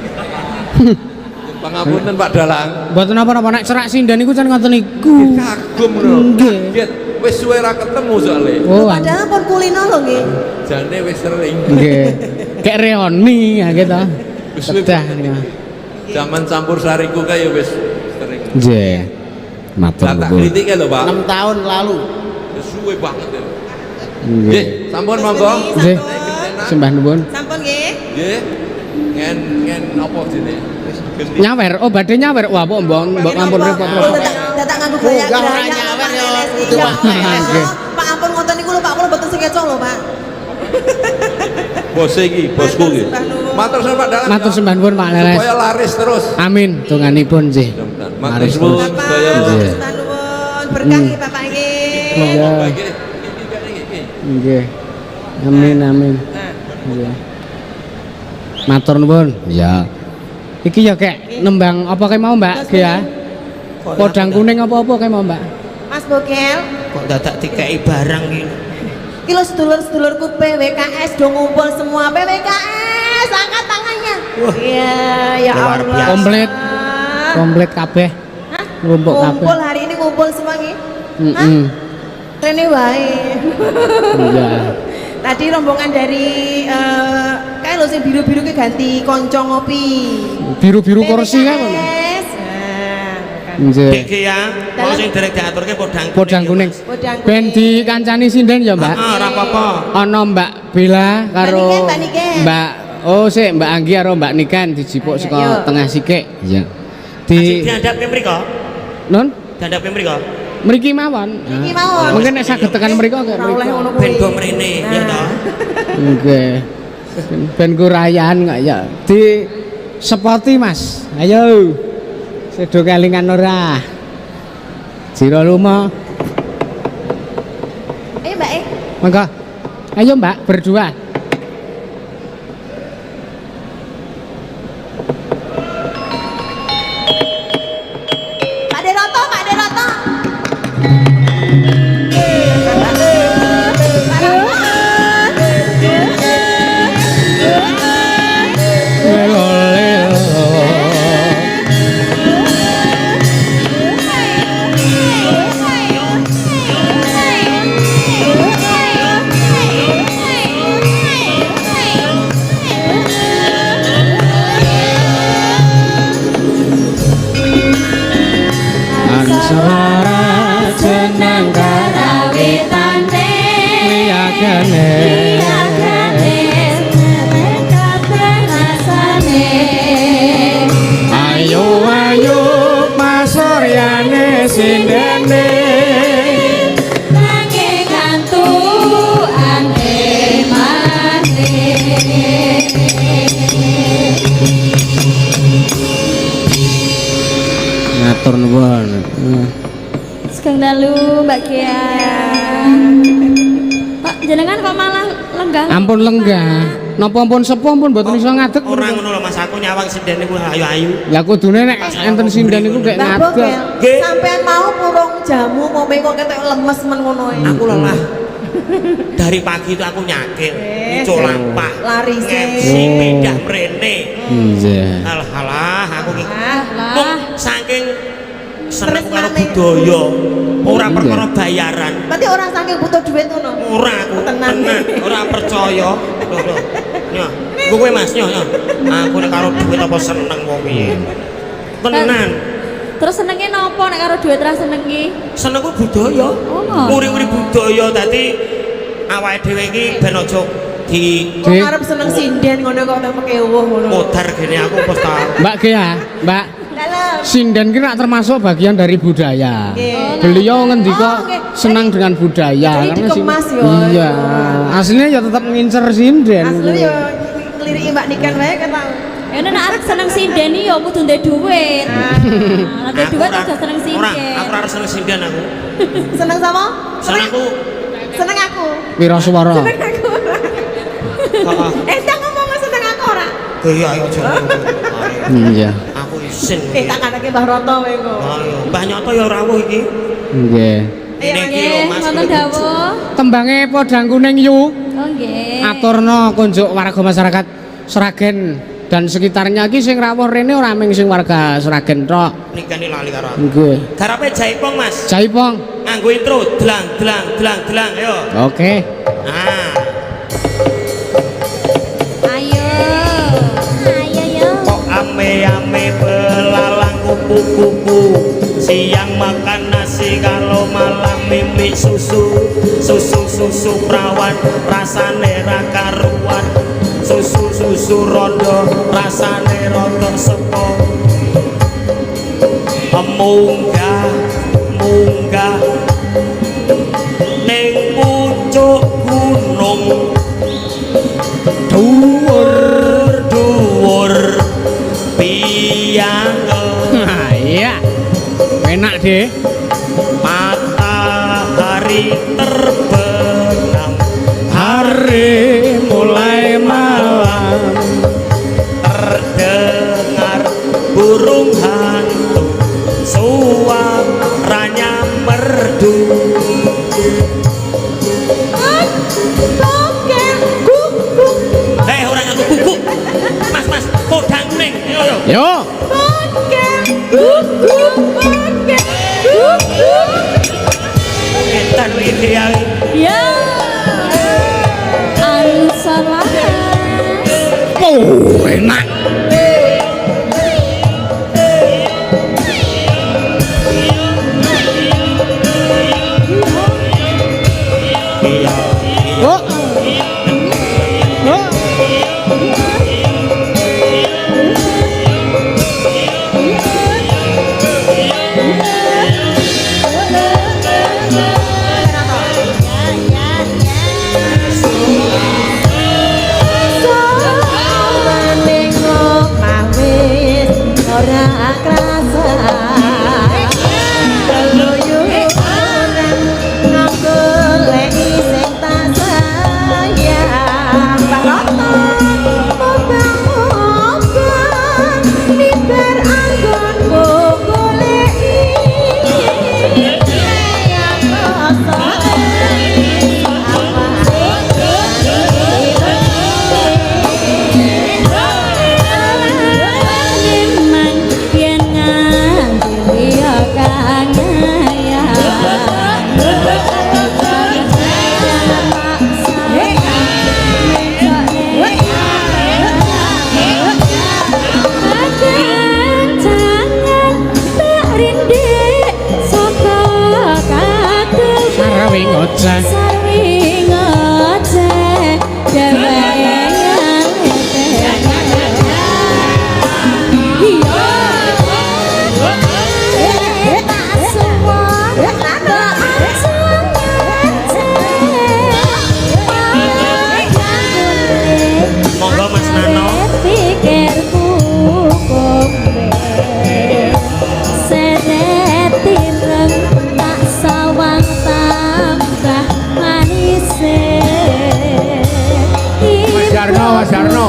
Pangapunten Pak Dalang. Mboten napa-napa nek cerak sinden niku jan ngoten niku. Kagum lho. Nggih. Kaget. Wis suwe ra ketemu soalnya. Oh, Padahal pun kulino lho nggih. Jane wis sering. nggih. Kayak reoni ya gitu. Wis suwe Kedah banget. niku. Zaman campur sariku kayak wis sering. Nggih. Matur Tak nuwun. kritik ya lho Pak. 6 tahun lalu. Wis suwe banget ya. Nggih. Nggih, sampun monggo. Nggih. Sembah nuwun. Sampun nggih. Nggih. Ngen apa jenenge? Wis geni. Nyawer, oh badhe nyawer. Wah, mbok ampun repot Oh, terus. dadak nganggo gaya Munggah ora gaya nyawer Pak yo, Leles iki. kudu Pak Leles. Nggih. Pak ampun ngoten niku lho Pak, kula mboten sekeco lho Pak. Bos iki, bosku iki. Matur nuwun Pak Dalang. Matur sembah nuwun Pak Leles. Supaya laris terus. Amin donganipun nggih. Matur Laris nuwun terus. Bapak, sedaya. Nggih. sembah nuwun, berkah nggih Bapak nggih. Iya. Bagi iki. Nggih. Amin amin. Nah, Nggih. Matur nuwun. Ya. Iki ya kek nembang apa kayak mau Mbak? Nggih ya. Podang kuning apa-apa kayak mau Mbak? Mas Bokel, Kok dadak dikei barang iki. iki lho sedulur-sedulurku PWKS do ngumpul semua. PWKS, angkat tangannya. Iya, ya Luar Allah. biasa. Komplit. Komplit kabeh. Hah? Ngumpul kabeh. Ngumpul hari ini ngumpul semua nggih. Hah? Heeh. Rene wae. Iya. Tadi rombongan dari kayak lo sing biru-biru ke ganti konco ngopi. Biru-biru kursi kan. PWKS. Nggih. Iki ya, mau sing derek diaturke podang kuning. Podang kuning. Podang kuning. Ben dikancani sinden ya, Mbak. Heeh, ora apa-apa. Ana Mbak Bella karo Mbak Niken. Mbak oh sik Mbak Anggi karo Mbak Niken dijipuk Ayo, saka ayo. tengah sikik. Iya. Di Di diandhape mriko. non Diandhape mriko. mriki mawon. Mriki mawon. Mungkin nek saged tekan mriko kok. Ora oleh ngono Ben kuwi. go mrene, ya toh. Nggih. Ben kurayan kok ya. Di sepoti Mas. Ayo. Sedo kelingan ora? Jiro lumo. Ayo Mbak Monggo. Ayo Mbak berdua. Pak Deroto, Pak Deroto. Ansara jeneng karawitane liyakane ayo ayo pasoryane sindene ngatur nuwun. Sekang dalu Mbak Kia. Pak jenengan kok malah lenggah? Ampun lenggah. Napa ampun sepuh ampun mboten iso ngadeg. Ora ngono lho Mas, aku nyawang sinden niku ayu-ayu. Lah kudune nek enten sinden niku kayak Mbak ngadeg. Bokel, Nggih. sampean mau purung jamu ngombe kok ketok lemes men ngono e. Aku lelah. Dari pagi itu aku nyakil, ijo lampah, Lari sih. MC pindah mrene. Iya. Alhalah, aku ki Lah. mung saking seneng karo Tresnane. budaya, ora Iya. perkara bayaran. Berarti orang saking butuh duit ngono. Ora aku Tenan. tenan, ora percaya. Loh. Nyo, kowe Mas nyo. Aku nek karo duit apa seneng wong piye. Tenan. Terus senengnya nopo nek karo duit ra senengi? Senengku budaya. Oh. Uri-uri budaya dadi awake dhewe iki ben aja di Wong arep seneng sinden ngono kok udah pakai ngono. modar gini aku pas tak Mbak Gea, Mbak Dalam. sinden ki rak termasuk bagian dari budaya. Nggih. Beliau ngendika Oh, nggih. senang dengan budaya. Jadi Karena dikemas sin- yo. Iya, aslinya ya tetap ngincer sinden. Asli yo ngeliriki Mbak Niken wae kata. Ya nek arep seneng sinden iki ya kudu ndek duit. Nah, ndek duit aja seneng ora, sinden. aku ora seneng sinden aku. Seneng sama? Senengku Seneng aku. Pira swara? Seneng aku ora. heeh. Entah ngomong seneng aku ora. Iya ayo aja. Iya. Aku isin. Tak anake Mbah Roto wae kok. Ayo, Mbah Nyoto ya rawuh iki. Nggih. Ini iki lho Mas. wonten dawuh. Tembange Podang Kuning yu. Oh nggih. Aturna kunjuk warga masyarakat Sragen dan sekitarnya iki sing rawuh rene ora mung sing warga Sragen tok. Nikane lali karo aku. Nggih. Garape Jaipong Mas. Jaipong. Nganggo intro dlang dlang dlang dlang ayo. Oke. Nah, Ayo. Ayo yo. kok ame-ame belalang kupu-kupu. Siang makan nasi kalau malam mimik susu. Susu perawan rasane ra karuan. Susu rondo rasane rondo sepo. Munggah ning pucuk gunung dhuwur piyangel. Nah, iya. Enak deh. Matahari terbenam, Hari mulai malam. terdengar burung hantu, suaranya merdu. Hei orang aku kuku, mas Podang Kuning, ayo. Yo. Edan ideal. Ya. Ansar Oh, enak. Iya. Oh. Oh. ora krasa keluyuran nang goleki sing tak sayang barotan obang-obang nibar anggon goleki yang Sarwi ngoceh. Sarwi ngoceh dewengan Monggo Mas Nano. pikirku kombe senetireng tak sawang tambah manise Mas Jarno.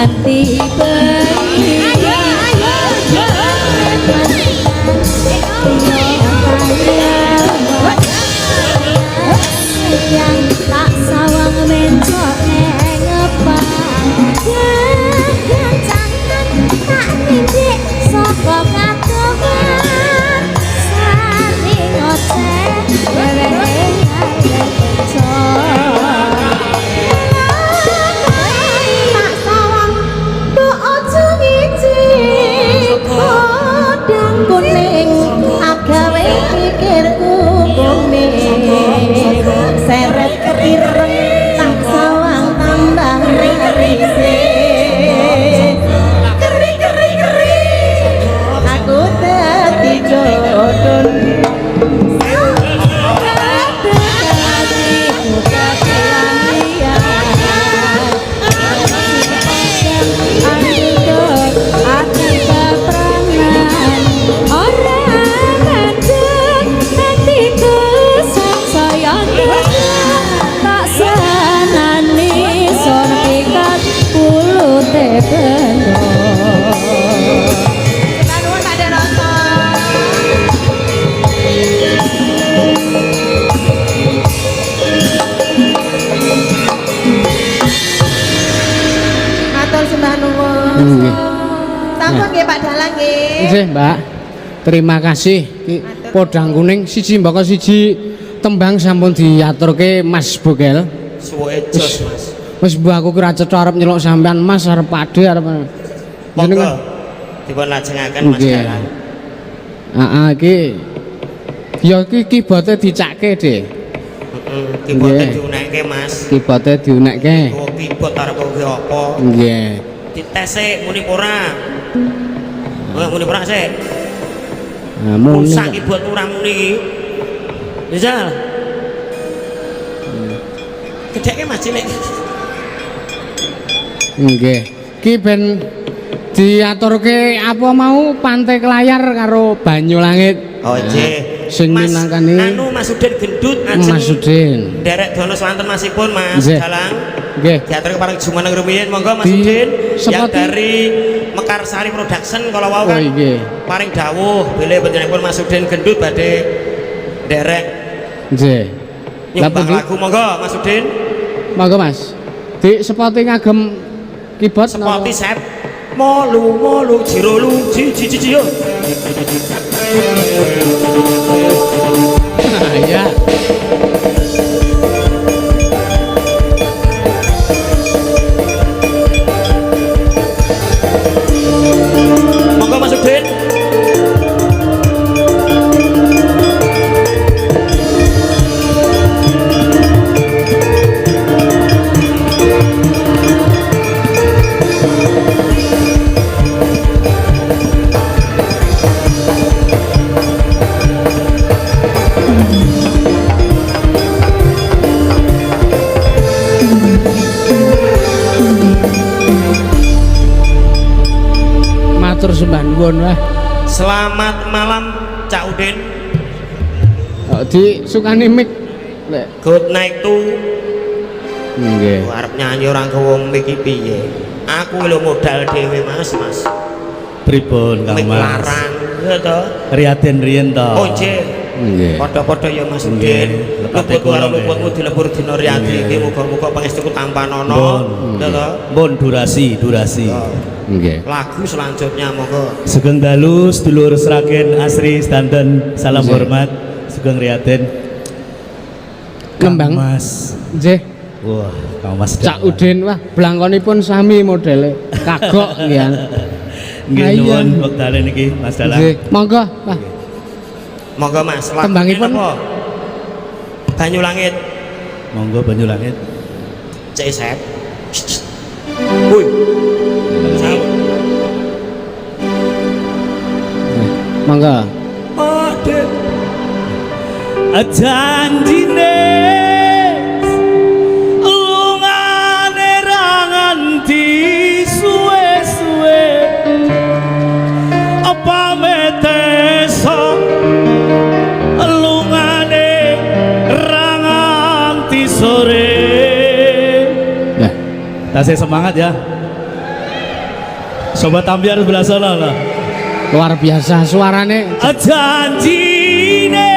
nganti bengi yang tak sawang mencok nengepang jangan tak nindik soko katongan sari ngoceh wewe tak sawang do ojo ngiji kodang kuning agawe pikirku kuning seret ketireng tak sawang tambah risih keri aku dadi jodoh Sampun nggih Pak Dalang nggih. Nggih, Mbak. Terima kasih. Ki podang kuning siji mbaka siji tembang sampun diaturke Mas Bogel. Suwe jos Mas. Wis mbok aku kira cetha arep nyeluk sampean Mas arep pade arep. Monggo dipun lajengaken Mas Nggih. Dalang. Heeh iki ya iki kibote dicakke, Dik. Kibote Nggih. diunekke Mas. Kibote diunekke. Oh, kibot arep kuwi apa? Nggih. Dites sik muni ora. Oh, muni ora sik. Nah, muni. Rusak kibot ora muni iki. Rizal. Gedheke Mas cilik. Nggih. Ki ben diaturke apa mau Pantai Kelayar karo Banyulangit. Oh, nggih. Sing Mas, minangkani anu Mas Udin gendut ajeng. Mas Udin. Derek dono swanten Masipun Mas Nggih. Dalang. Nggih. Diatur parang jumeneng rumiyin monggo Mas Di Udin yang sepoti- dari Mekarsari Production kalau wau Oh kan nggih. paring dawuh bilih panjenenganipun Mas Udin gendut badhe derek Nggih. Lah nyumbang pundi? lagu monggo Mas Udin. Monggo Mas. Di sepoti ngagem keyboard Sepoti set molu jirolu ji yo. Nah, iya. Monggo Mas Udin. Matur sembah nuwun wah. Selamat malam Cak Udin. Kok di sukani mic. Lek. Good night to. Nggih. Oh, arep nyanyi orang wong iki piye? Aku lho modal dhewe Mas. Pripun Kang Mik Mas? larang ya to. Riyaden riyen to. Oh nggih. Nggih. Padha-padha ya Mas Nggih. Udin. Lepate Luput karo kula, nggih. luputmu dilebur dina riyadi iki muga-muga pangestuku tampanono. Mbon. Ya to. Mbon durasi. Oh, Nggih. lagu selanjutnya monggo. Sugeng dalu sedulur Sragen Asri Stanten salam Nggih. hormat. Sugeng Riyaden. Kembang. Kang Mas. Nggih. Wah, Kang Mas. Cak Udin wah blangkonipun sami modele. Kagok nggih. Nggih Ah, iya. nuwun wektane niki Mas Dalang. Nggih. Monggo, Wah. Monggo Mas. lagu Tembangipun. apa? Banyu Langit. Monggo Banyulangit. Cek set. Woi. Monggo. Ade. Janjine lungane ra nganti suwe-suwe apa meteso lungane ra nganti sore. Lah. Tasih semangat ya. Sobat Ambiar sebelah sana lah. Luar biasa suarane. Janjine.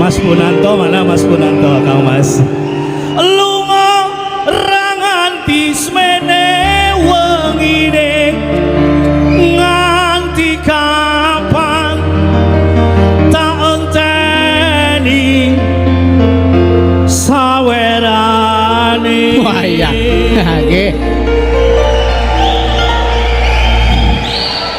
Mas Punanto, mana Mas Punanto, Kang Mas? Lunga ranganti semene wengine nganti kapan tak enteni sawerane. Wah iya. Nggih.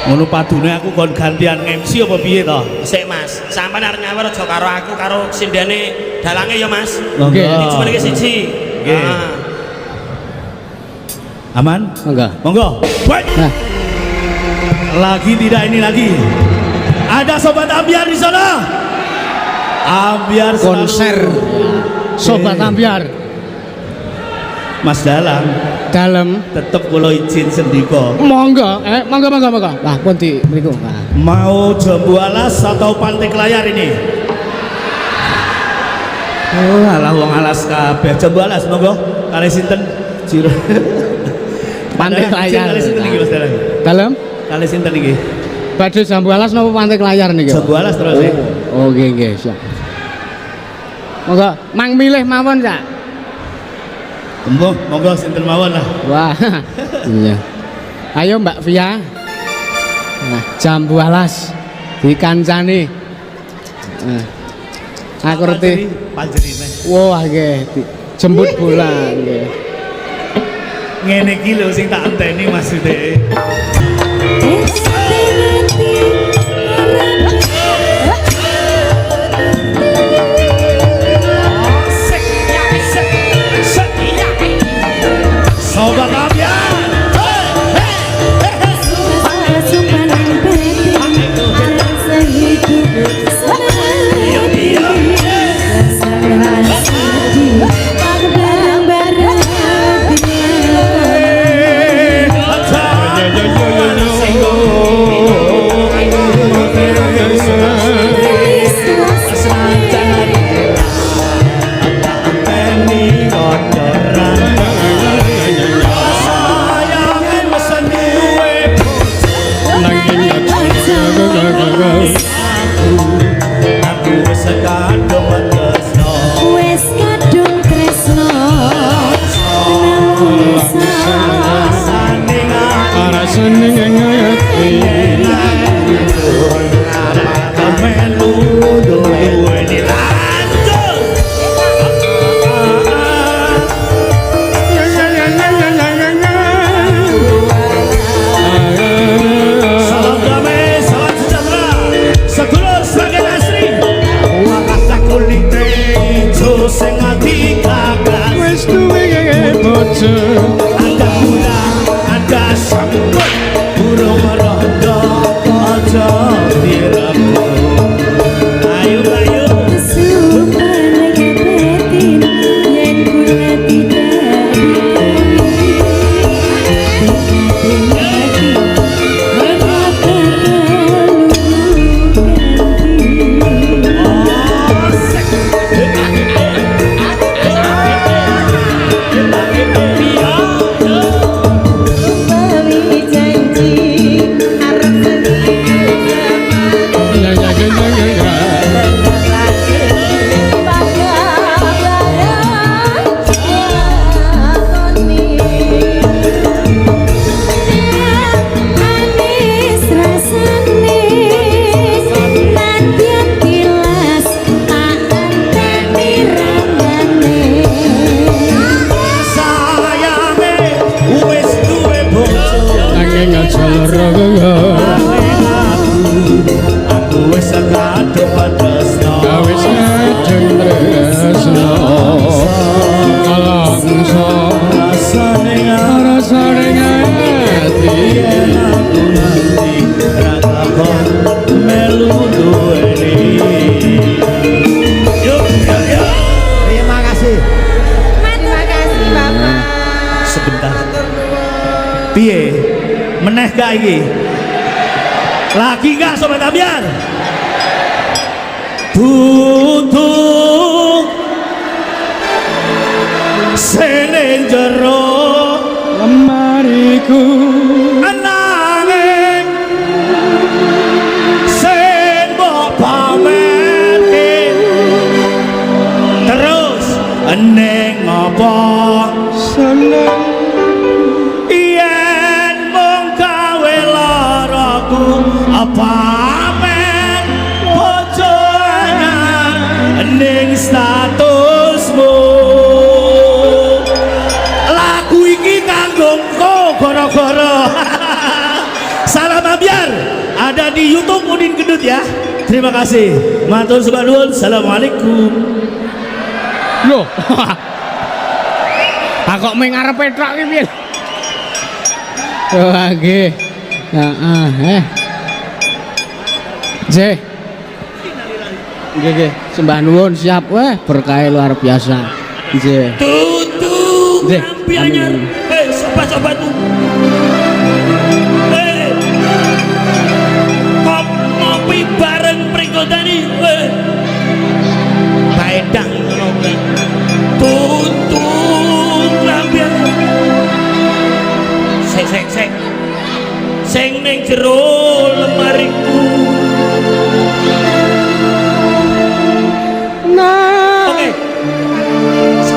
Ngono padune aku kon gantian MC apa piye to? Sik Mas, sampean arep nyawer aja karo aku karo sindene dalange ya Mas. Oke. Iki cuma iki siji. Nggih. Ah. Aman? Monggo. Monggo. Baik. Nah, Lagi tidak ini lagi. Ada sobat Ambiar di sana. Ambiar selalu- konser Sobat Ambiar Mas Dalang dalam tetep kula izin sendika. monggo monggo. Lah pun di mriku. Nah. Mau Jambu Alas atau Pantai Kelayar ini? Oh, alah wong alas kabeh. Jambu Alas monggo. Kali sinten? Jiro. Pantai Kelayar. Kali sinten iki Mas Dalang? Dalam Kali sinten iki? badhe Jambu Alas napa Pantai Kelayar niki? Jambu Alas terus ya. Oh, nggih siap. Monggo, mang milih mawon, Cak. Monggo sinten mawon lah. Wah. Iya. Ayo Mbak Via. Nah, Jambu Alas dikancani. Nah, aku ngerti. Panjerine. Wah, nggih. Jemput bola nggih. Ngene iki lho sing tak enteni maksude. Sobat Ambiar. Ada gula, ada sambut, burung merondo, ojo direbut. Ayo, ayo. Piye? Meneh gak iki? Lagi gak Sobat Ambiar? Tutuk sene jero lemari iku Ananging sing mbok pamerke terus ning apa seneng yen mung gawe laraku apa men bojo anyar ning statusmu lagu iki kanggo gara-gara salam ambiar ada di YouTube Udin Gendut ya. Terima kasih matur sembah nuwun. Assalamualaikum. lho kok meng ngarepe tok iki piye oh nggih heeh Nggih nggih sembah nuwun siap weh berkah luar biasa nggih Tutu Nggih, Nampi anyar. amin. Sobat-sobat tuh. Kopi bareng Pringgodani. Baedang ngono kuwi. Tutu Nampi anyar. Sek. Sing ning jero lemariku. Oke.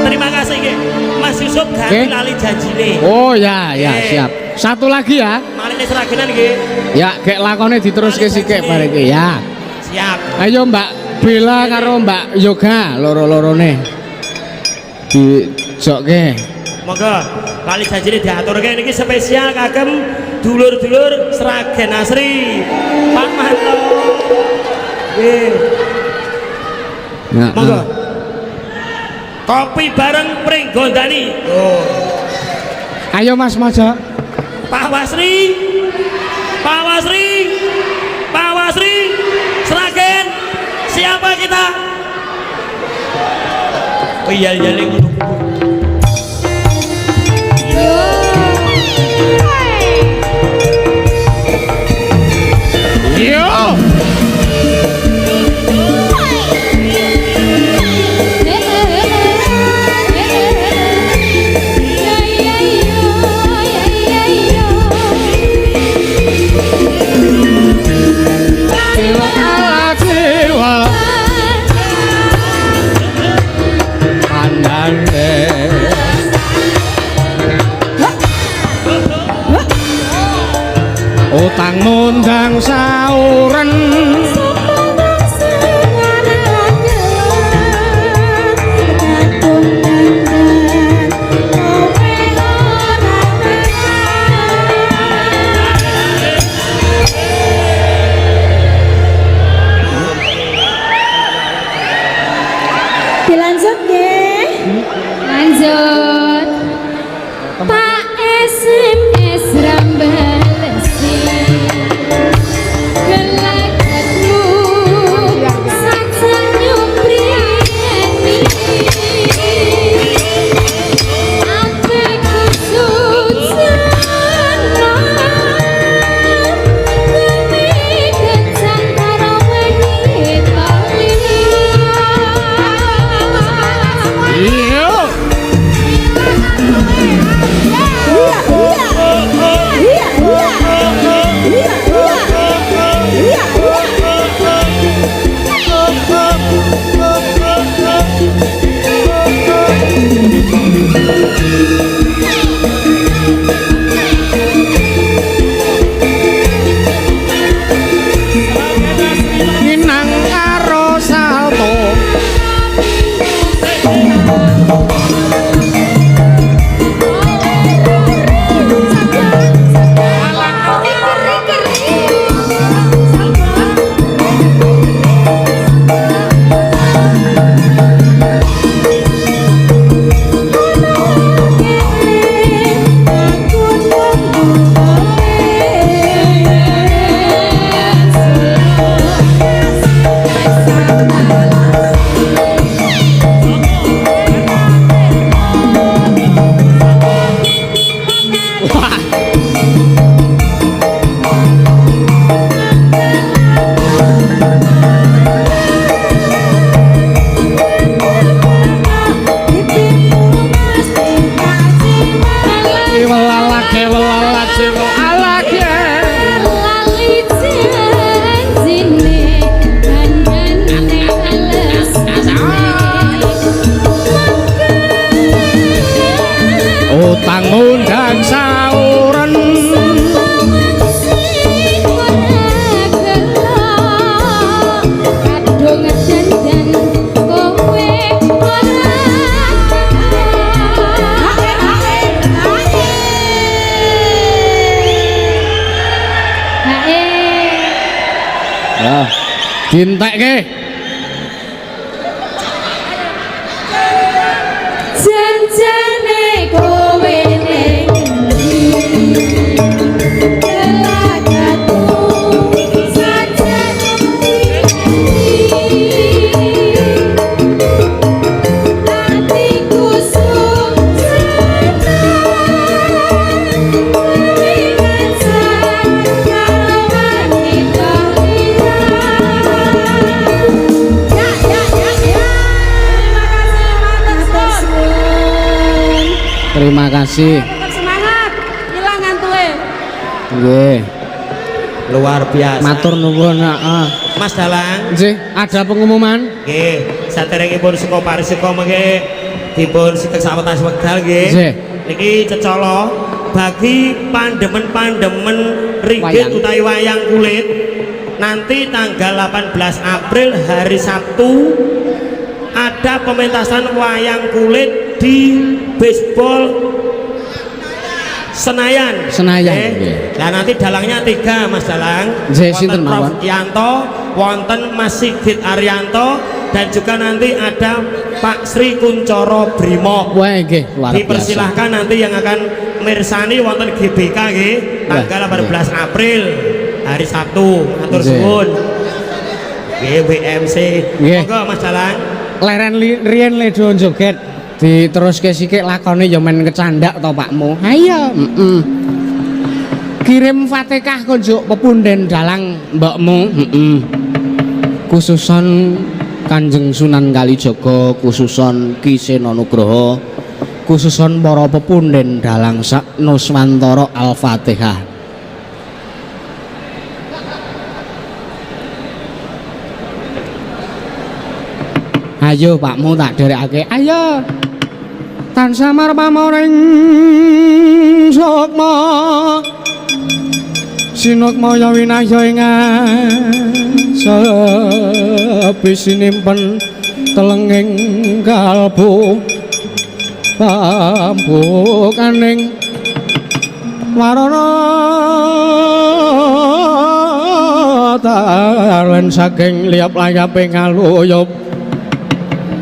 Terima kasih nggih. Mas Yusuf ganti Oke. lali janjine. oh ya Oke. siap satu lagi ya Maline seragenan nggih. ya gek lakone diteruske sithik bareng iki ya Siap. ayo Mbak Bella karo Mbak Yoga loro-lorone dijokke Monggo lali janjine diaturke niki spesial kagem dulur-dulur Sragen Asri. Pak Manto. Nggih. ya, Monggo. Kopi bareng Pringgondani. Oh. ayo Mas Mojo Pak Wasri. Pak Wasri. Pak Wasri. Sragen. Siapa kita? Oh iya ngono. yo utang mundang sauren Dilanjut nggih. Lanjut. Pak SMS rambalesi. Gelagatmu saja nyupriani. Atiku sujana. Bumi kencang karo wanita liya. yo Yeah. pangundang sauren ya dintekke janjane kowe ning gelagatu sajan atiku sukses terima kasih tetap semangat hilang ngantuke nggih luar biasa. matur nuwun heeh Mas Dalang. nggih ada pengumuman Nggih, saderengipun saka parisika mengke dipun sikek sawetawis wekdal nggih. Nggih. Niki cecala bagi pandemen-pandemen ringgit Wayang. utawi wayang kulit nanti tanggal 18 April hari Sabtu ada pementasan wayang kulit di baseball Senayan. Senayan, Nggih. nggih. Nah nanti dalangnya 3 Mas Dalang. Nggih, Wonten sinten Prof. mawon? Yanto, wonten Mas Sigit Arianto, dan juga nanti ada Pak Sri Kuncoro Brimo. wah nggih luar biasa Dipersilahkan nanti yang akan mirsani wonten GBK nggih tanggal Wah, 18 April hari Sabtu. Matur Nggih. suwun. Nggih WMC. Nggih. Monggo Mas Dalang. leren riyen le do joget diteruske sikik lakone ya men kecandak to Pakmu ayo kirim Fatihah konjuk pepunden dalang mbokmu khususon Kanjeng Sunan Kalijaga khususon Ki Sena Nugraha khususon para pepunden dalang sak Nuswantara Al-Fatihah. Ayo Pakmu tak derekake. Ayo. Tansah marpamoring sukma. Sinukmaya winaya ing sepi sinimpen telenging kalbu pambukaning warana tarwen saking liap-layaping aluyup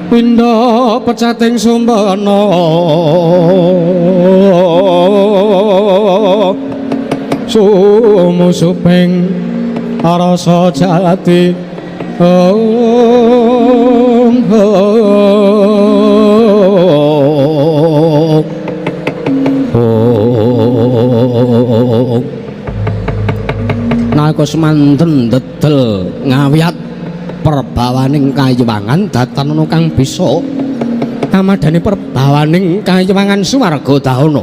pindha pecating sumbana sumusuping rasa jati nalika semanten dedel ngawiyat perbawaning kayiwangan datanana kang bisa amadane perbawaning kayiwangan swarga dahana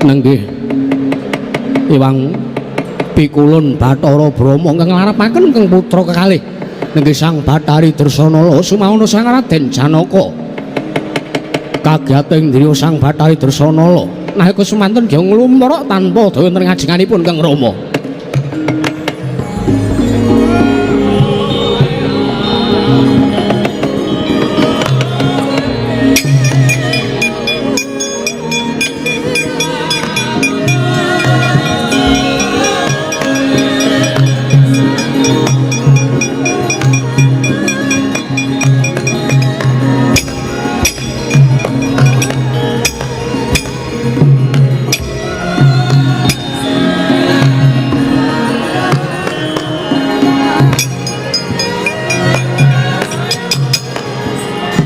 nenggih Iwang Pikulun Bathara Brahma kang nglarepaken kang putra kekalih nenggih Sang Bathari Dresana sumawana Sang Raden Janaka kagiyating driya Sang Bathari Dresana nalika semanten nggih nglumruk tanpa dawa ngajengipun Kang Rama